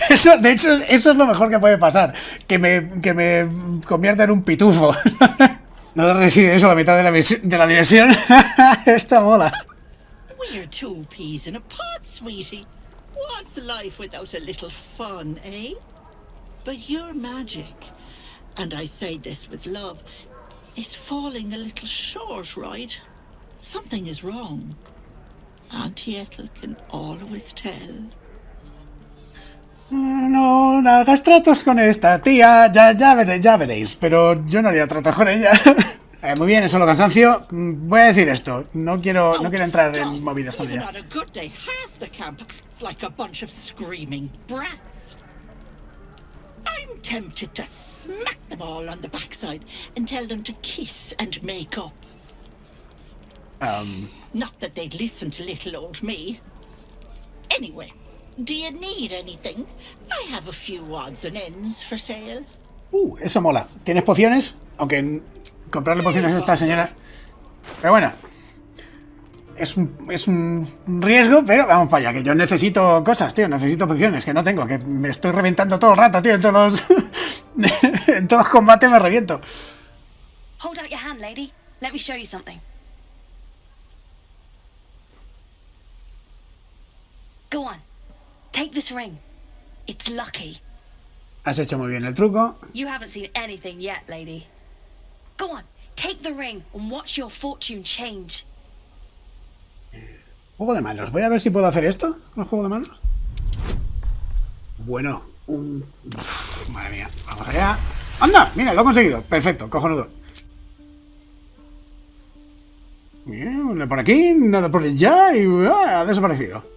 Eso, de hecho, eso es lo mejor que puede pasar. Que me convierta en un pitufo. No reside eso a la mitad de la diversión. Esta mola. We're two peas in a pod, sweetie. What's life without a little fun, eh? But your magic, and I say this with love, is falling a little short, right? Something is wrong. Auntie Ethel can always tell. No, no hagas tratos con esta tía, ya veréis, pero yo no haría tratos con ella. Muy bien, es solo cansancio. Voy a decir esto, no quiero entrar en movidas con ella. I'm tempted to smack them all on the backside and tell them to kiss and make up. Not that they'd listen to little old me. Anyway, do you need anything? I have a few odds and ends for sale. Eso mola. ¿Tienes pociones? Aunque comprarle pociones a esta señora... Pero bueno. Es un riesgo, pero vamos para allá, que yo necesito cosas, tío. Necesito pociones, que no tengo, que me estoy reventando todo el rato, tío. En todos los combates me reviento. Hold out your hand, lady. Let me show you something. Go on. Take this ring. It's lucky. Has hecho muy bien el truco. You haven't seen anything yet, lady. Go on. Take the ring and watch your fortune change. Juego de manos. Voy a ver si puedo hacer esto. ¿El juego de manos? Bueno, madre mía. Vamos allá. ¡Anda! Mira, lo he conseguido. Perfecto, cojonudo. Bien, por aquí, nada por allá y ha desaparecido.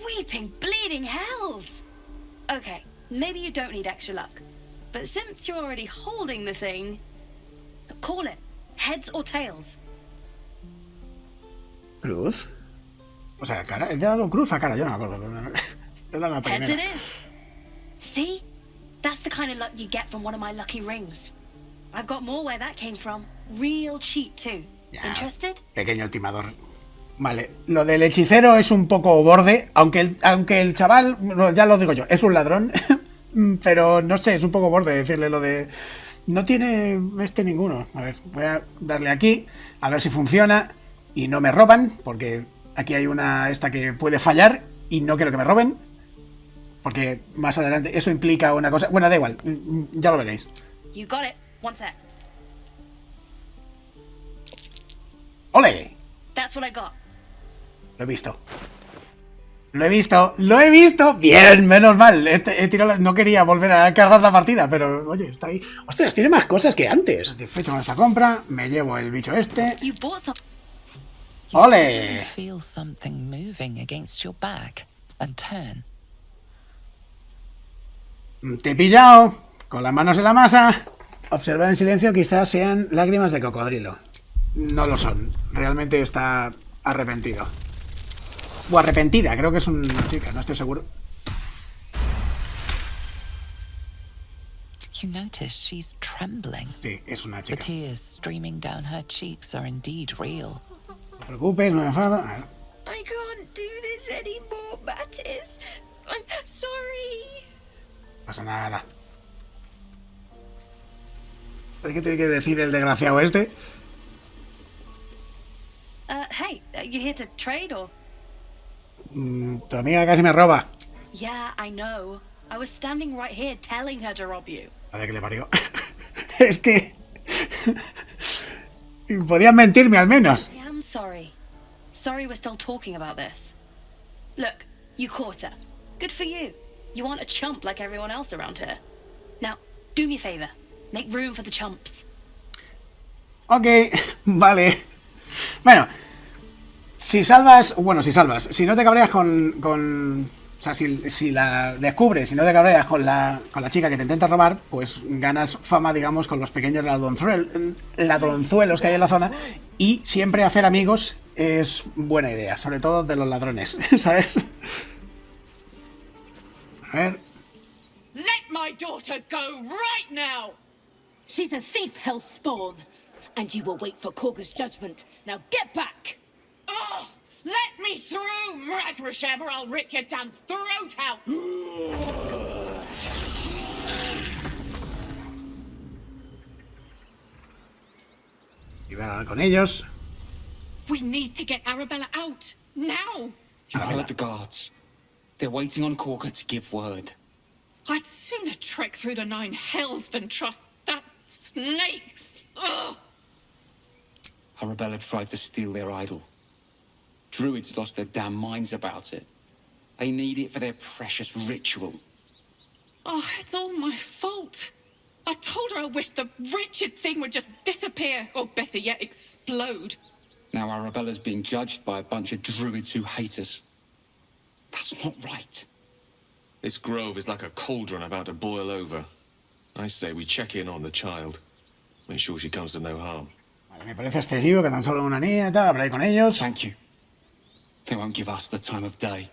Weeping, bleeding hells! Okay, maybe you don't need extra luck. But since you're already holding the thing, call it. Heads or tails? ¿Cruz? O sea, cara, he dado cruz a cara, yo no me acuerdo. He dado la primera. Heads it is. See? That's the kind of luck you get from one of my lucky rings. I've got more where that came from. Real cheap too. Ya, Interested? Pequeño timador. Vale, lo del hechicero es un poco borde, aunque el chaval, ya lo digo yo, es un ladrón, pero no sé, es un poco borde decirle lo de... No tiene ninguno. A ver, voy a darle aquí, a ver si funciona y no me roban, porque aquí hay una esta que puede fallar y no quiero que me roben, porque más adelante eso implica una cosa... Bueno, da igual, ya lo veréis. You got it. One sec. ¡Ole! That's what I got. Lo he visto. ¡Lo he visto! ¡Lo he visto! ¡Bien! Menos mal. He tirado, no quería volver a cargar la partida, pero oye, está ahí. ¡Ostras! Tiene más cosas que antes. Satisfecho con esta compra. Me llevo el bicho este. ¡Ole! Feel something moving against your back and turn. Te he pillado. Con las manos en la masa. Observar en silencio quizás sean lágrimas de cocodrilo. No lo son. Realmente está arrepentido. O arrepentida, creo que es una chica, no estoy seguro. You notice she's trembling. Sí, es una chica. The tears streaming down her cheeks are indeed real. No te preocupes, no me enfado. I can't do this anymore, Mattis. I'm sorry. No pasa nada. ¿Qué tiene que decir el desgraciado este? Hey, you here to trade or? Tu amiga casi me roba. Yeah, I know. I was standing right here telling her to rob you. A ver qué le parió. Es que... Podían mentirme al menos. I am sorry. Sorry we're still talking about this. Look, you caught her. Good for you. You aren't a chump like everyone else around here. Now, do me a favor. Make room for the chumps. Ok, vale. Bueno, si salvas, si no te cabreas con o sea, si la descubres, si no te cabreas con la chica que te intenta robar, pues ganas fama, digamos, con los pequeños ladronzuelos que hay en la zona, y siempre hacer amigos es buena idea, sobre todo de los ladrones, ¿sabes? A ver. Let my daughter go right now! She's a thief, hellspawn, and you will wait for Korga's judgment. Now get back! Oh, let me through, Mragrasham, or I'll rip your damn throat out! Y voy a hablar con ellos. We need to get Arabella out, now! You heard the guards. They're waiting on Korga to give word. I'd sooner trek through the 9 hells than trust that snake. Ugh! Arabella tried to steal their idol. Druids lost their damn minds about it. They need it for their precious ritual. Oh, it's all my fault. I told her I wished the wretched thing would just disappear, or better yet, explode. Now Arabella's being judged by a bunch of druids who hate us. That's not right. This grove is like a cauldron about to boil over. I say we check in on the child. Make sure she comes to no harm. Vale, me parece excesivo que tan solo una niña y tal, hablaré con ellos. Thank you. They won't give us the time of day.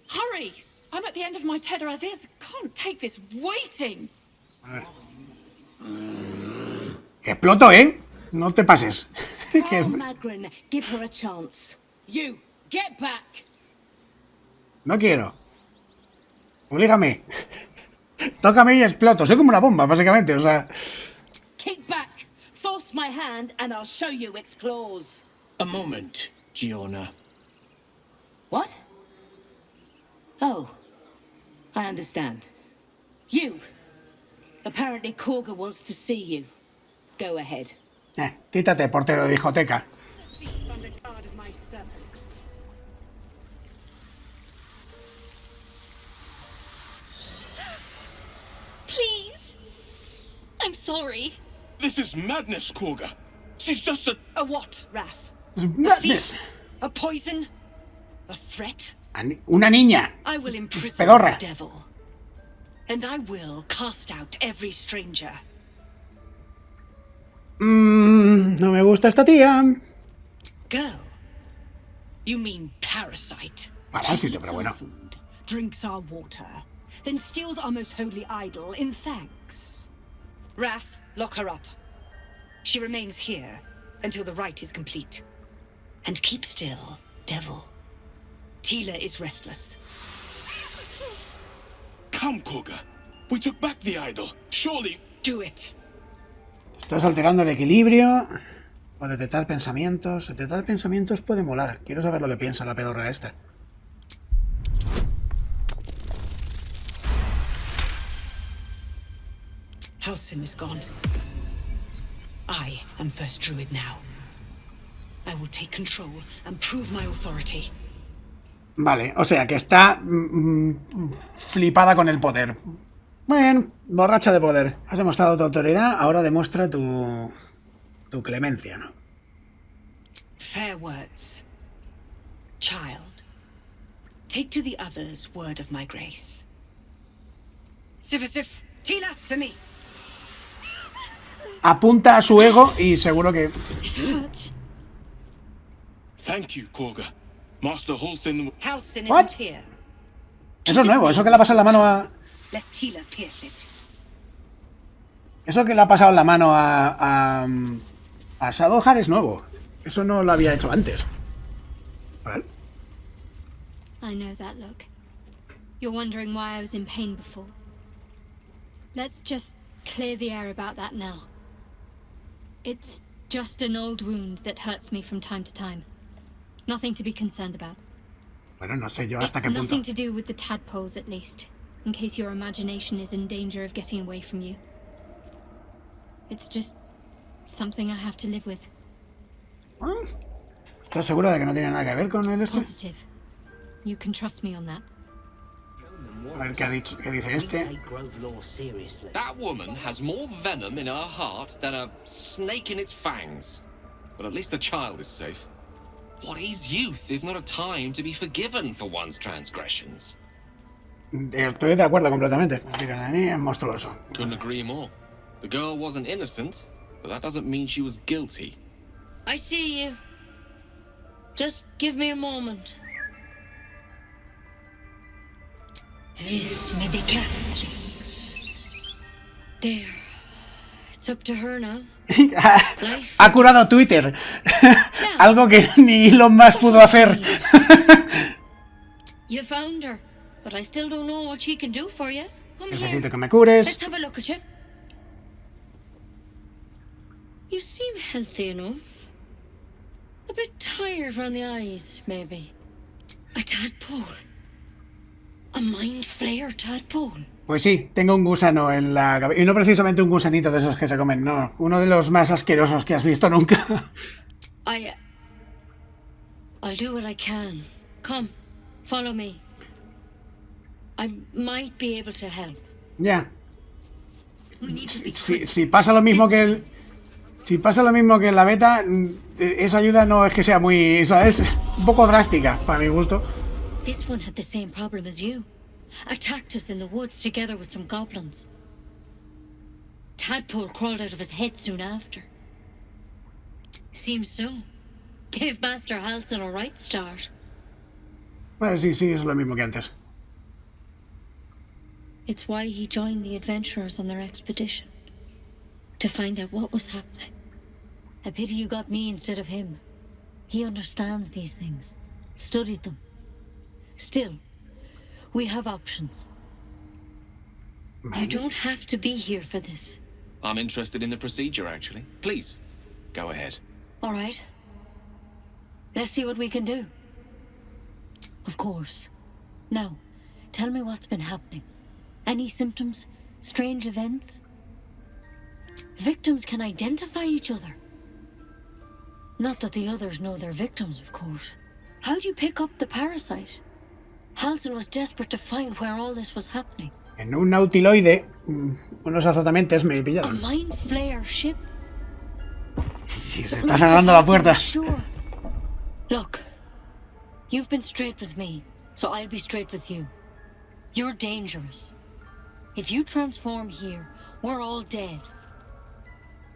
Hurry! I'm at the end of my tether as is. Can't take this waiting. Que exploto, ¿eh? No te pases. Oh, Magrin, give her a chance. You, get back. No quiero. Oblígame. Tócame y exploto. Soy como una bomba, básicamente, o sea... Kick back. Force my hand and I'll show you its claws. A moment, Giona. What? Oh, I understand. You. Apparently Korga wants to see you. Go ahead. Quítate, portero de discoteca. Please. I'm sorry. This is madness, Korga. She's just a... A what, Wrath? Madness. A poison? A threat? Una niña. I will imprison Pedorra. the devil. And I will cast out every stranger. No me gusta esta tía. Girl? You mean parasite? Parásito, pero bueno. Food, drinks our water, then steals our most holy idol in thanks. Wrath, lock her up. She remains here until the rite is complete. And keep still, devil. Tila is restless. Come, Korga. We took back the idol. Surely... Do it. Estás alterando el equilibrio. O detectar pensamientos. Detectar pensamientos puede molar. Quiero saber lo que piensa la pedorra esta. Halsin is gone. I am first druid now. I will take control and prove my authority. Vale, o sea que está flipada con el poder. Bueno, borracha de poder. Has demostrado tu autoridad, ahora demuestra tu clemencia, ¿no? Fair words. Child, take to the others word of my grace. Sif, Tila, to me. Apunta a su ego y seguro que... Thank you, Korga. Master Halsin... Halsin What? isn't here. Eso es nuevo, eso que le ha pasado la mano a... Lest Tila pierce it. Eso que le ha pasado la mano a Shadowheart es nuevo. Eso no lo había hecho antes. A ver. I know that look. You're wondering why I was in pain before. Let's just clear the air about that now. It's just an old wound that hurts me from time to time. Nothing to be concerned about. Bueno, no sé yo hasta qué punto. Nothing to do with the tadpoles, at least. In case your imagination is in danger of getting away from you. It's just something I have to live with. ¿Estás segura de que no tiene nada que ver con el esto? Positive. You can trust me on that. A ver qué dice este. That woman has more venom in her heart than a snake in its fangs. But at least the child is safe. What is youth if not a time to be forgiven for one's transgressions? Estoy de acuerdo completamente. Es monstruoso. Couldn't agree more. The girl wasn't innocent, but that doesn't mean she was guilty. I see you. Just give me a moment. This may be Catherine's. There. It's up to her now. Ha curado Twitter. Algo que ni Elon Musk pudo hacer. You found her, but I still don't know what she can do for you. Come here. Necesito que me cures. Let's have a look at you. You seem healthy enough. A bit tired around the eyes, maybe. A tadpole. A mind flayer tadpole. Pues sí, tengo un gusano en la cabeza. Y no precisamente un gusanito de esos que se comen, no. Uno de los más asquerosos que has visto nunca. I'll do what I can. Come, follow me. I might be able to help. Ya. Si pasa lo mismo que el... Si pasa lo mismo que en la beta, esa ayuda no es que sea muy... ¿sabes? Un poco drástica, para mi gusto. This one had the same problem as you. Attacked us in the woods together with some goblins. Tadpole crawled out of his head soon after. Seems so. Gave Master Halsin a right start. Bueno, sí, es lo mismo que antes. It's why he joined the adventurers on their expedition. To find out what was happening. A pity you got me instead of him. He understands these things. Studied them. Still, we have options. You don't have to be here for this. I'm interested in the procedure, actually. Please, go ahead. All right. Let's see what we can do. Of course. Now, tell me what's been happening. Any symptoms? Strange events? Victims can identify each other. Not that the others know they're victims, of course. How'd you pick up the parasite? Halsin was desperate to find where all this was happening. En un nautiloide, unos azotamentes me pillaron. A mind flare ship? Y se está cerrando la puerta. Sure. Look, you've been straight with me, so I'll be straight with you. You're dangerous. If you transform here, we're all dead.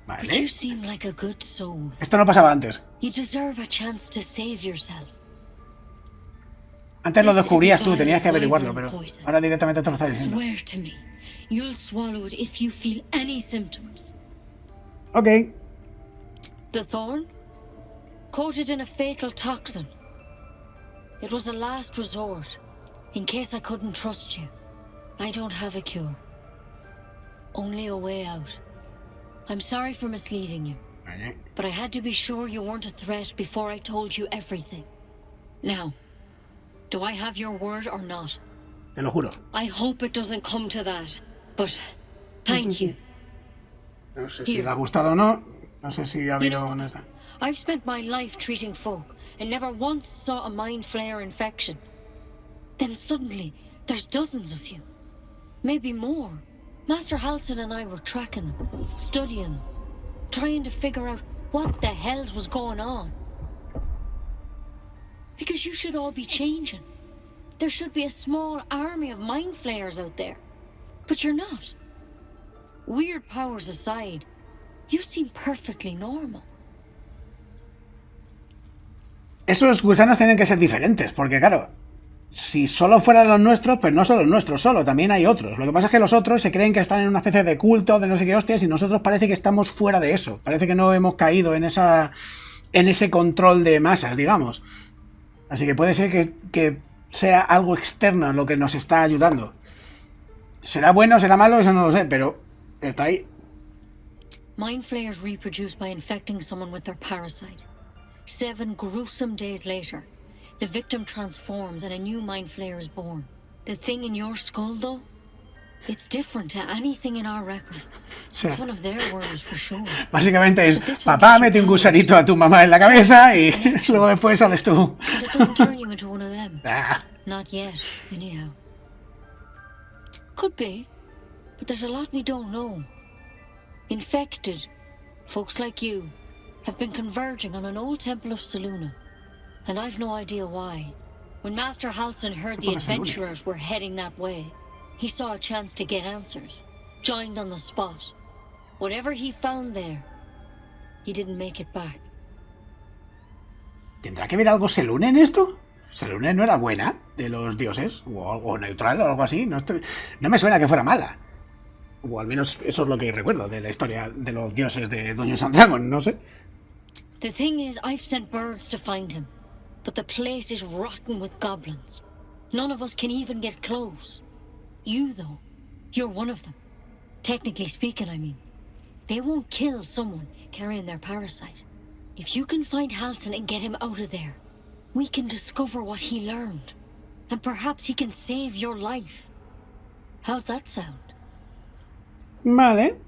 Vale. But you seem like a good soul. Esto no pasaba antes. You deserve a chance to save yourself. Antes lo descubrías tú, tenías que averiguarlo, pero ahora directamente te lo estás diciendo. Swear to me, you'll swallow it if you feel any symptoms. Ok. The thorn? Coated in a fatal toxin. It was a last resort, in case I couldn't trust you. I don't have a cure. Only a way out. I'm sorry for misleading you, but I had to be sure you weren't a threat before I told you everything. Now, do I have your word or not? Te lo juro. I hope it doesn't come to that, but thank you. No sé si le ha gustado o no. No sé si ha habido una... I've spent my life treating folk and never once saw a mind flare infection. Then suddenly, there's dozens of you. Maybe more. Master Halsin and I were tracking them, studying them, trying to figure out what the hells was going on. Because you should all be changing. There should be a small army of mind flayers out there. But you're not. Weird powers aside, you seem perfectly normal. Esos gusanos tienen que ser diferentes, porque claro, si solo fueran los nuestros, pues no son los nuestros solo, también hay otros. Lo que pasa es que los otros se creen que están en una especie de culto, de no sé qué hostias, y nosotros parece que estamos fuera de eso. Parece que no hemos caído en ese control de masas, digamos. Así que puede ser que sea algo externo lo que nos está ayudando. ¿Será bueno o será malo? Eso no lo sé, pero está ahí. Mind flayers reproduce by infecting someone with their parasite. 7 gruesome days later, the victim transforms and a new mind flayer is born. The thing in your skull, though, it's different to anything in our records. It's one of their words for sure. Básicamente es, papá mete un gusanito a tu mamá en la cabeza y luego después sales tú. And it doesn't turn you into one of them. Not yet, anyhow. Could be, but there's a lot we don't know. Infected, folks like you, have been converging on an old temple of Selûne, and I've no idea why. When Master Halsin heard the adventurers were heading that way, he saw a chance to get answers, joined on the spot. Whatever he found there, he didn't make it back. ¿Tendrá que ver algo Selûne en esto? ¿Selûne no era buena de los dioses? ¿O algo neutral o algo así? No me suena que fuera mala. O al menos eso es lo que recuerdo de la historia de los dioses de Dungeons and Dragons, no sé. The thing is, I've sent birds to find him, but the place is rotten with goblins. None of us can even get close. You, though, you're one of them. Technically speaking, I mean. They won't kill someone carrying their parasite. If you can find Halsin and get him out of there, we can discover what he learned. And perhaps he can save your life. How's that sound? Vale.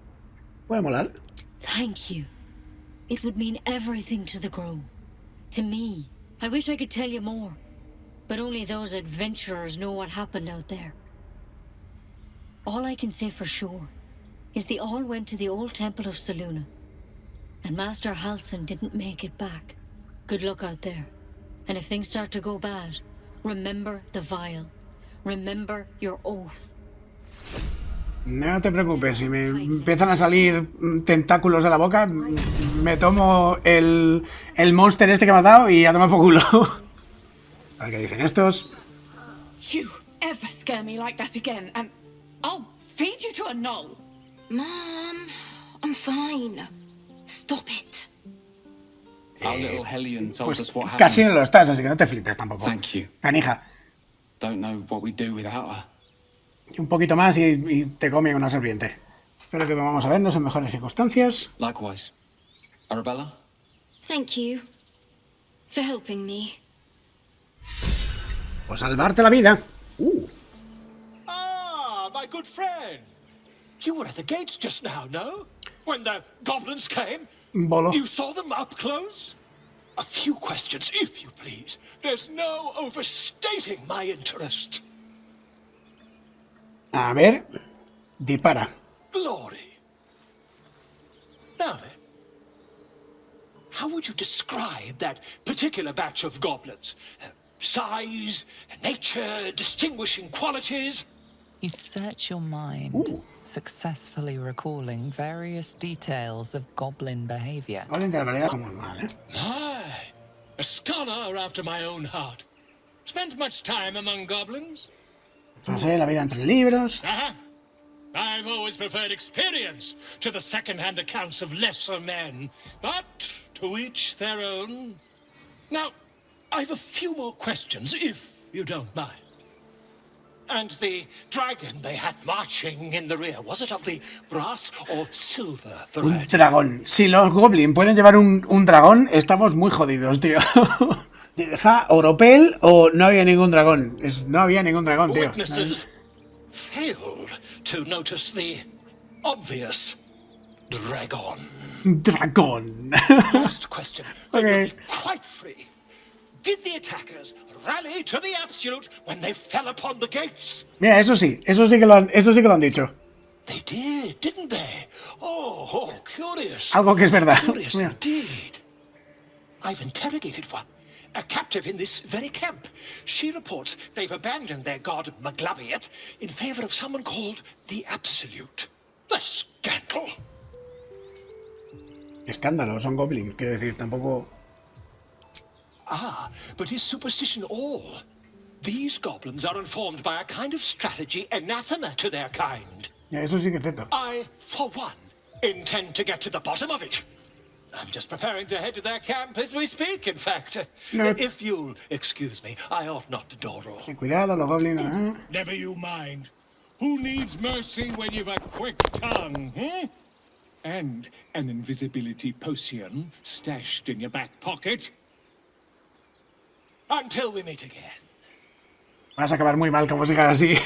Puede molar. Thank you. It would mean everything to the Grove. To me. I wish I could tell you more. But only those adventurers know what happened out there. All I can say for sure is they all went to the old temple of Selûne. And Master Halsin didn't make it back. Good luck out there. And if things start to go bad, remember the vial. Remember your oath. No te preocupes, si me empiezan a salir tentáculos de la boca, me tomo el monster este que me has dado y a tomar por culo. A ver qué dicen estos. You ever scare me like that again, and I'll feed you to a knoll. Mom, I'm fine. Stop it. Our little Hellion told Pues us what happened. casi no lo estás, así que no te flipes tampoco. Thank you. Canija. Don't know what we'd do without her. Un poquito más y te come una serpiente. Espero que vamos a vernos en mejores circunstancias. Likewise. Arabella? Thank you for helping me. Pues salvarte la vida. Ah, my good friend. You were at the gates just now, no? When the goblins came? Bolo. You saw them up close? A few questions, if you please. There's no overstating my interest. A ver. Dispara. Glory. Now then, how would you describe that particular batch of goblins? Size, nature, distinguishing qualities? You search your mind, successfully recalling various details of goblin behavior. Goblin de la variedad como normal, ¿eh? My, a scholar after my own heart. Spent much time among goblins? No sé, la vida entre libros. I've always preferred experience to the second-hand accounts of lesser men, but to each their own. Now, I've a few more questions, if you don't mind. And the dragon they had marching in the rear, was it of the brass or silver Un variety? dragón. Si los goblins pueden llevar un dragón, estamos muy jodidos, tío. Deja oropel o no había ningún dragón. No había ningún dragón, tío. Witnesses failed to notice the obvious dragon. Dragón. Last question. Okay. Quite free. Did the attackers rally to the absolute when they fell upon the gates? Mira, eso sí que lo han dicho. They did, didn't they? Oh, curious. Algo que es verdad. Curious Mira. indeed. I've interrogated one, a captive in this very camp. She reports they've abandoned their god Maglabiet in favor of someone called the Absolute. The scandal. Escándalo, son goblins, quiero decir, tampoco. Ah, but is superstition all? These goblins are informed by a kind of strategy anathema to their kind. Ya, eso sí que es cierto. I, for one, intend to get to the bottom of it. I'm just preparing to head to their camp as we speak, in fact. No. If you'll excuse me, I ought not to dawdle. Ten cuidado, los goblins. Never you mind. Who needs mercy when you've a quick tongue, hmm? And an invisibility potion stashed in your back pocket. Until we meet again. Vas a acabar muy mal como sigas así.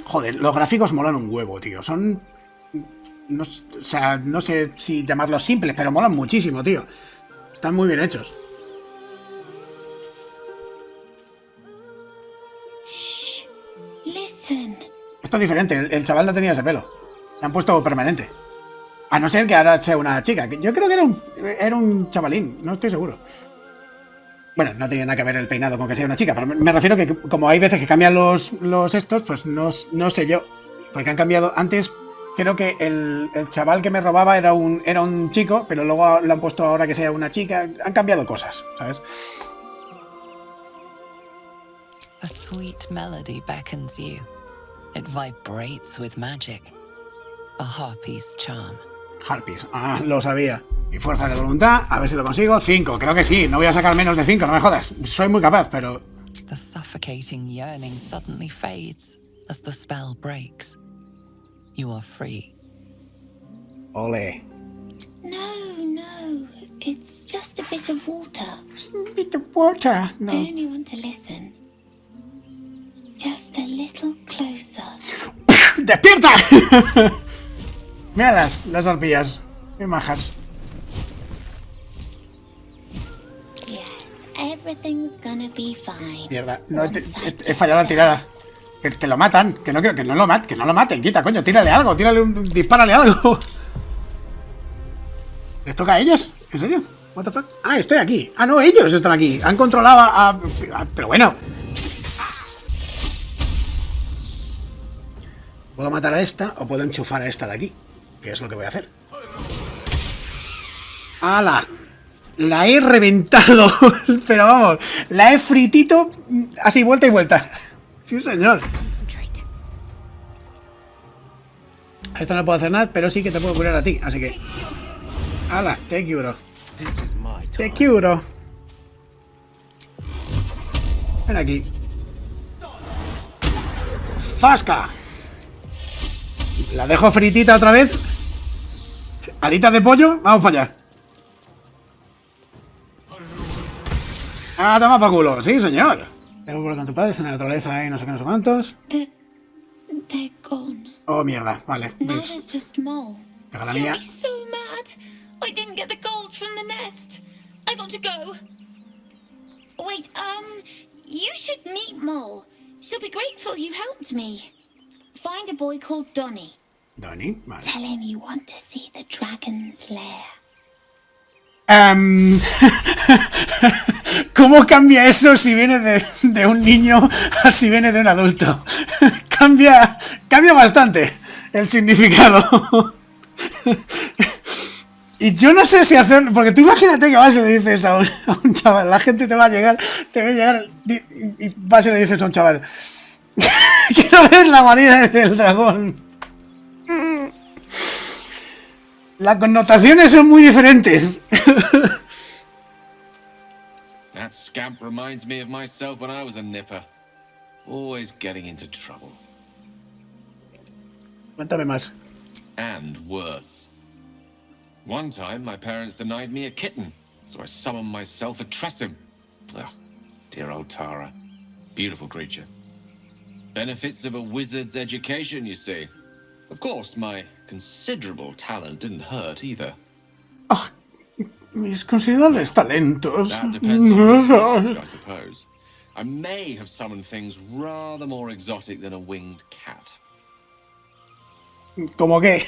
Joder, los gráficos molan un huevo, tío. Son... No, o sea, no sé si llamarlos simples, pero molan muchísimo, tío. Están muy bien hechos. Listen. Esto es diferente, el chaval no tenía ese pelo. Le han puesto permanente. A no ser que ahora sea una chica. Yo creo que era un chavalín, no estoy seguro. Bueno, no tiene nada que ver el peinado con que sea una chica, pero me refiero que como hay veces que cambian los estos, pues no sé yo. Porque han cambiado antes. Creo que el chaval que me robaba era un chico, pero luego lo han puesto ahora que sea una chica. Han cambiado cosas, ¿sabes? A sweet melody beckons you. It vibrates with magic. A harpy's charm. Harpies, lo sabía. Y fuerza de voluntad, a ver si lo consigo. 5, creo que sí. No voy a sacar menos de 5, no me jodas. Soy muy capaz, pero... The suffocating yearning suddenly fades as the spell breaks. You are free. Ole. No. It's just a bit of water. Just a bit of water. No. I only want to listen. Just a little closer. ¡Despierta! Mira las arpías. Qué majas. Everything's gonna be fine. Mierda, no, he fallado la tirada. Que lo matan, que no lo maten, quita, coño, tírale algo, dispárale algo. ¿Les toca a ellos? ¿En serio? What the fuck? Ah, estoy aquí. Ah, no, ellos están aquí. Han controlado pero bueno. Puedo matar a esta o puedo enchufar a esta de aquí, que es lo que voy a hacer. ¡Hala! La he reventado, pero vamos, la he fritito así, vuelta y vuelta. Sí, señor. A esto no puedo hacer nada, pero sí que te puedo curar a ti, así que... ¡Hala! Te curo. Te curo. Ven aquí. ¡Fasca! La dejo fritita otra vez. Alitas de pollo, vamos para allá. Ah, toma pa' culo, sí, señor. Tengo que con tu padre, en la naturaleza y no sé qué, no sé cuántos. They're gone. Oh, mierda, vale. Now there's just Mole. Caga la She'll mía. be so mad. I didn't get the gold from the nest. I got to go. Wait, you should meet Mole. She'll be grateful you helped me. Find a boy called Donny. Donny, vale. Tell him you want to see the dragon's lair. ¿Cómo cambia eso si viene de un niño a si viene de un adulto? Cambia bastante el significado. Y yo no sé si hacer... Porque tú imagínate que vas y le dices a un chaval, la gente te va a llegar y vas y le dices a un chaval, quiero ver la guarida del dragón. Las connotaciones son muy diferentes. That scamp reminds me of myself when I was a nipper. Always getting into trouble. Cuéntame más. And worse. One time, my parents denied me a kitten, so I summoned myself a Tressim. Ugh, dear old Tara. Beautiful creature. Benefits of a wizard's education, you see. Of course, my considerable talent didn't hurt either. Oh, mis considerables talentos. That depends on the task, I suppose. I may have summoned things rather more exotic than a winged cat. ¿Cómo qué?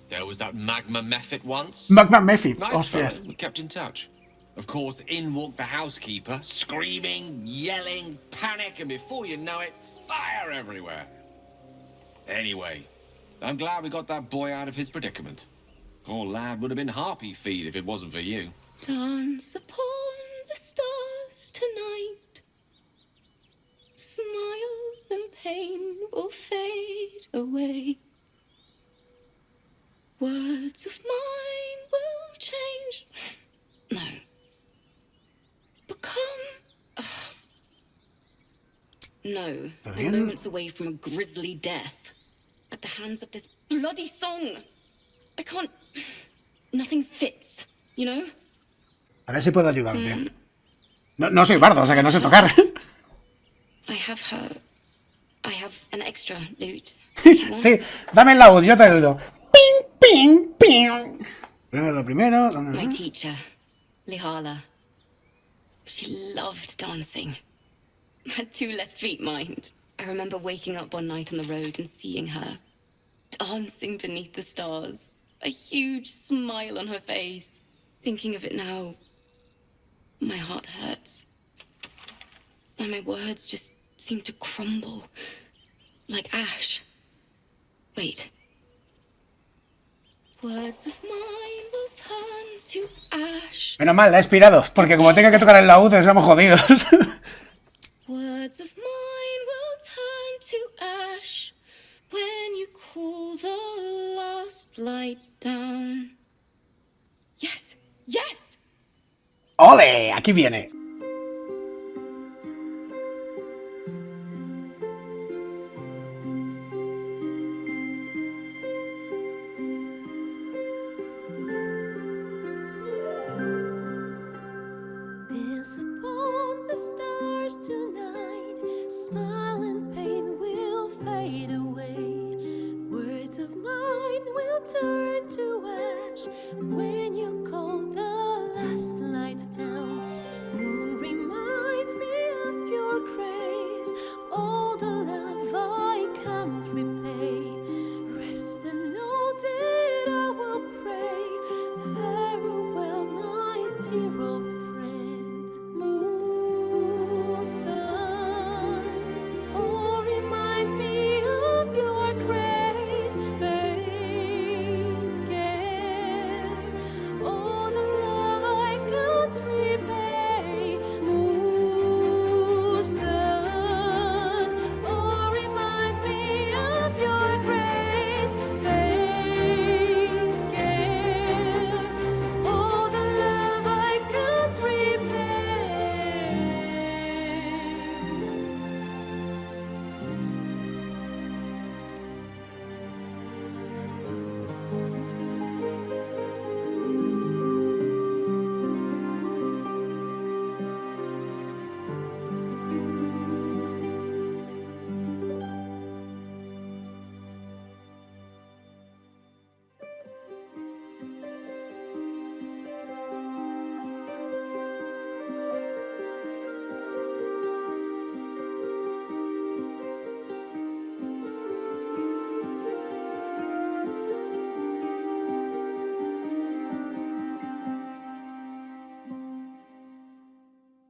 There was that Magma Mephit once. Magma Mephit, Nice hostias. fellow. We kept in touch. Of course, in walked the housekeeper, screaming, yelling, panic, and before you know it, fire everywhere. Anyway, I'm glad we got that boy out of his predicament. Poor lad would have been harpy feed if it wasn't for you. Dance upon the stars tonight. Smile and pain will fade away. Words of mine will change. No. Become... No. I'm moments away from a grisly death. At the hands of this bloody song. I can't... Nothing fits, you know? A ver si puedo ayudarte. No soy bardo, o sea que no sé tocar. I have an extra lute. Sí, dame el laúd, yo te ayudo. Ping, ping, ping. Lo primero. My teacher, Lihala. She loved dancing. Had 2 left feet, mind. I remember waking up one night on the road and seeing her dancing beneath the stars. A huge smile on her face. Thinking of it now, my heart hurts. And my words just seem to crumble. Like ash. Wait. Words of mine will turn to ash. Menos mal, la he expirado, porque como tenga que tocar el laúd, estamos jodidos. Words of mine will turn to ash when you cool the last light down. Yes, yes. ¡Ole! Aquí viene. Dance upon the stars tonight. Smile and pain will fade when you call the last light down. Moon reminds me of your grace, all the love I can't repay. Rest and know that I will pray. Farewell, my dear old friend. Moon, sun, oh, remind me of your grace. Faith, care, all the love I can't repay. Moon, sun, oh, remind me of your grace. Faith, care, all the love I can't repay.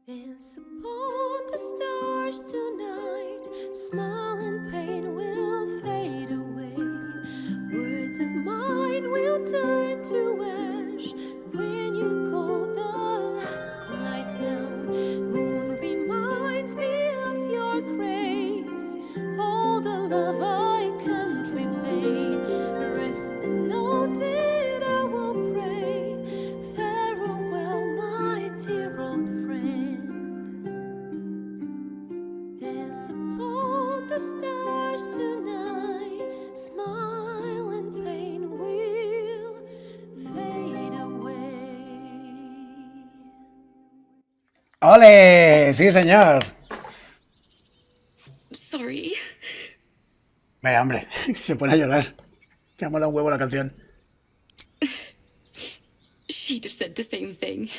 Dance upon the stars tonight. Smile and pain will fade away. Words of mine will turn to ash when you call the last light down. Moon reminds me of your grace, all the love I can't repay. Rest and know that I will pray. Farewell, my dear old friend. Dance upon the stars tonight. Smile and pain will fade away. ¡Ole! ¡Sí, señor! Sorry. Vaya, hombre, se pone a llorar. Que ha molado un huevo la canción. She'd have said the same thing.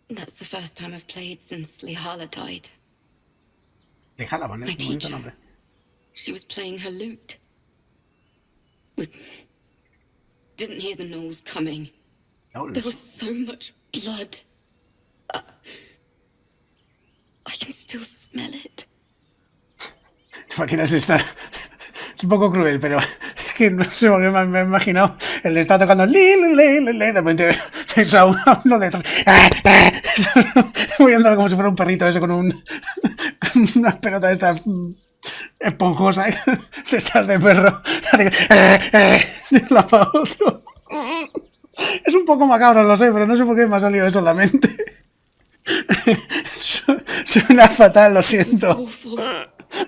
That's the first time I've played since Lihala died. Déjala, My bonito teacher. nombre. She was playing her lute. We didn't hear the gnolls coming. There was so much blood. I can still smell it. ¿Te imaginas esta? Es un poco cruel, pero es que no sé por qué me he imaginado. Él está tocando de repente ves a uno detrás. Voy andando como si fuera un perrito ese con unas pelotas de estas esponjosas de estas de perro. De un lado para otro. Es un poco macabro, lo sé, pero no sé por qué me ha salido eso en la mente. Suena fatal, lo siento.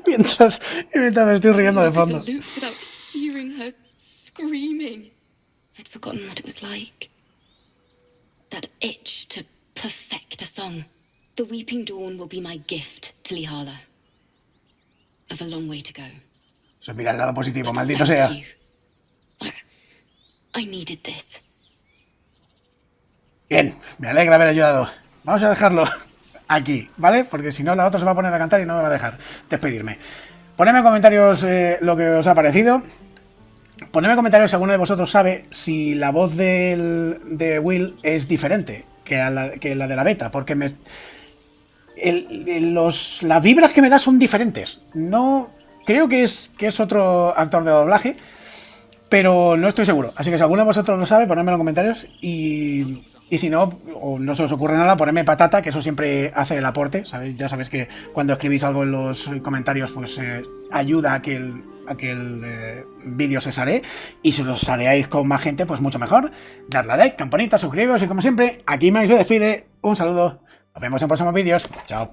Mientras me estoy riendo de fondo. Without hearing her screaming. I'd forgotten what it was like. That itch to perfect a song. The Weeping Dawn will be my gift to Lihala. I've a long way to go. Eso, mira el lado positivo, maldito sea. I needed this. Bien, me alegra haber ayudado. Vamos a dejarlo aquí, ¿vale? Porque si no, la otra se va a poner a cantar y no me va a dejar despedirme. Ponedme en comentarios lo que os ha parecido. Ponedme en comentarios si alguno de vosotros sabe si la voz de Will es diferente que la de la beta, porque las vibras que me da son diferentes. No creo que es otro actor de doblaje, pero no estoy seguro. Así que si alguno de vosotros lo sabe, ponedmelo en comentarios. Y si no, o no se os ocurre nada, ponedme patata, que eso siempre hace el aporte, ¿sabéis? Ya sabéis que cuando escribís algo en los comentarios, pues ayuda a que el vídeo se sare. Y si lo sareáis con más gente, pues mucho mejor. Dadle a like, campanita, suscribiros y como siempre, aquí Mike se despide. Un saludo. Nos vemos en próximos vídeos. Chao.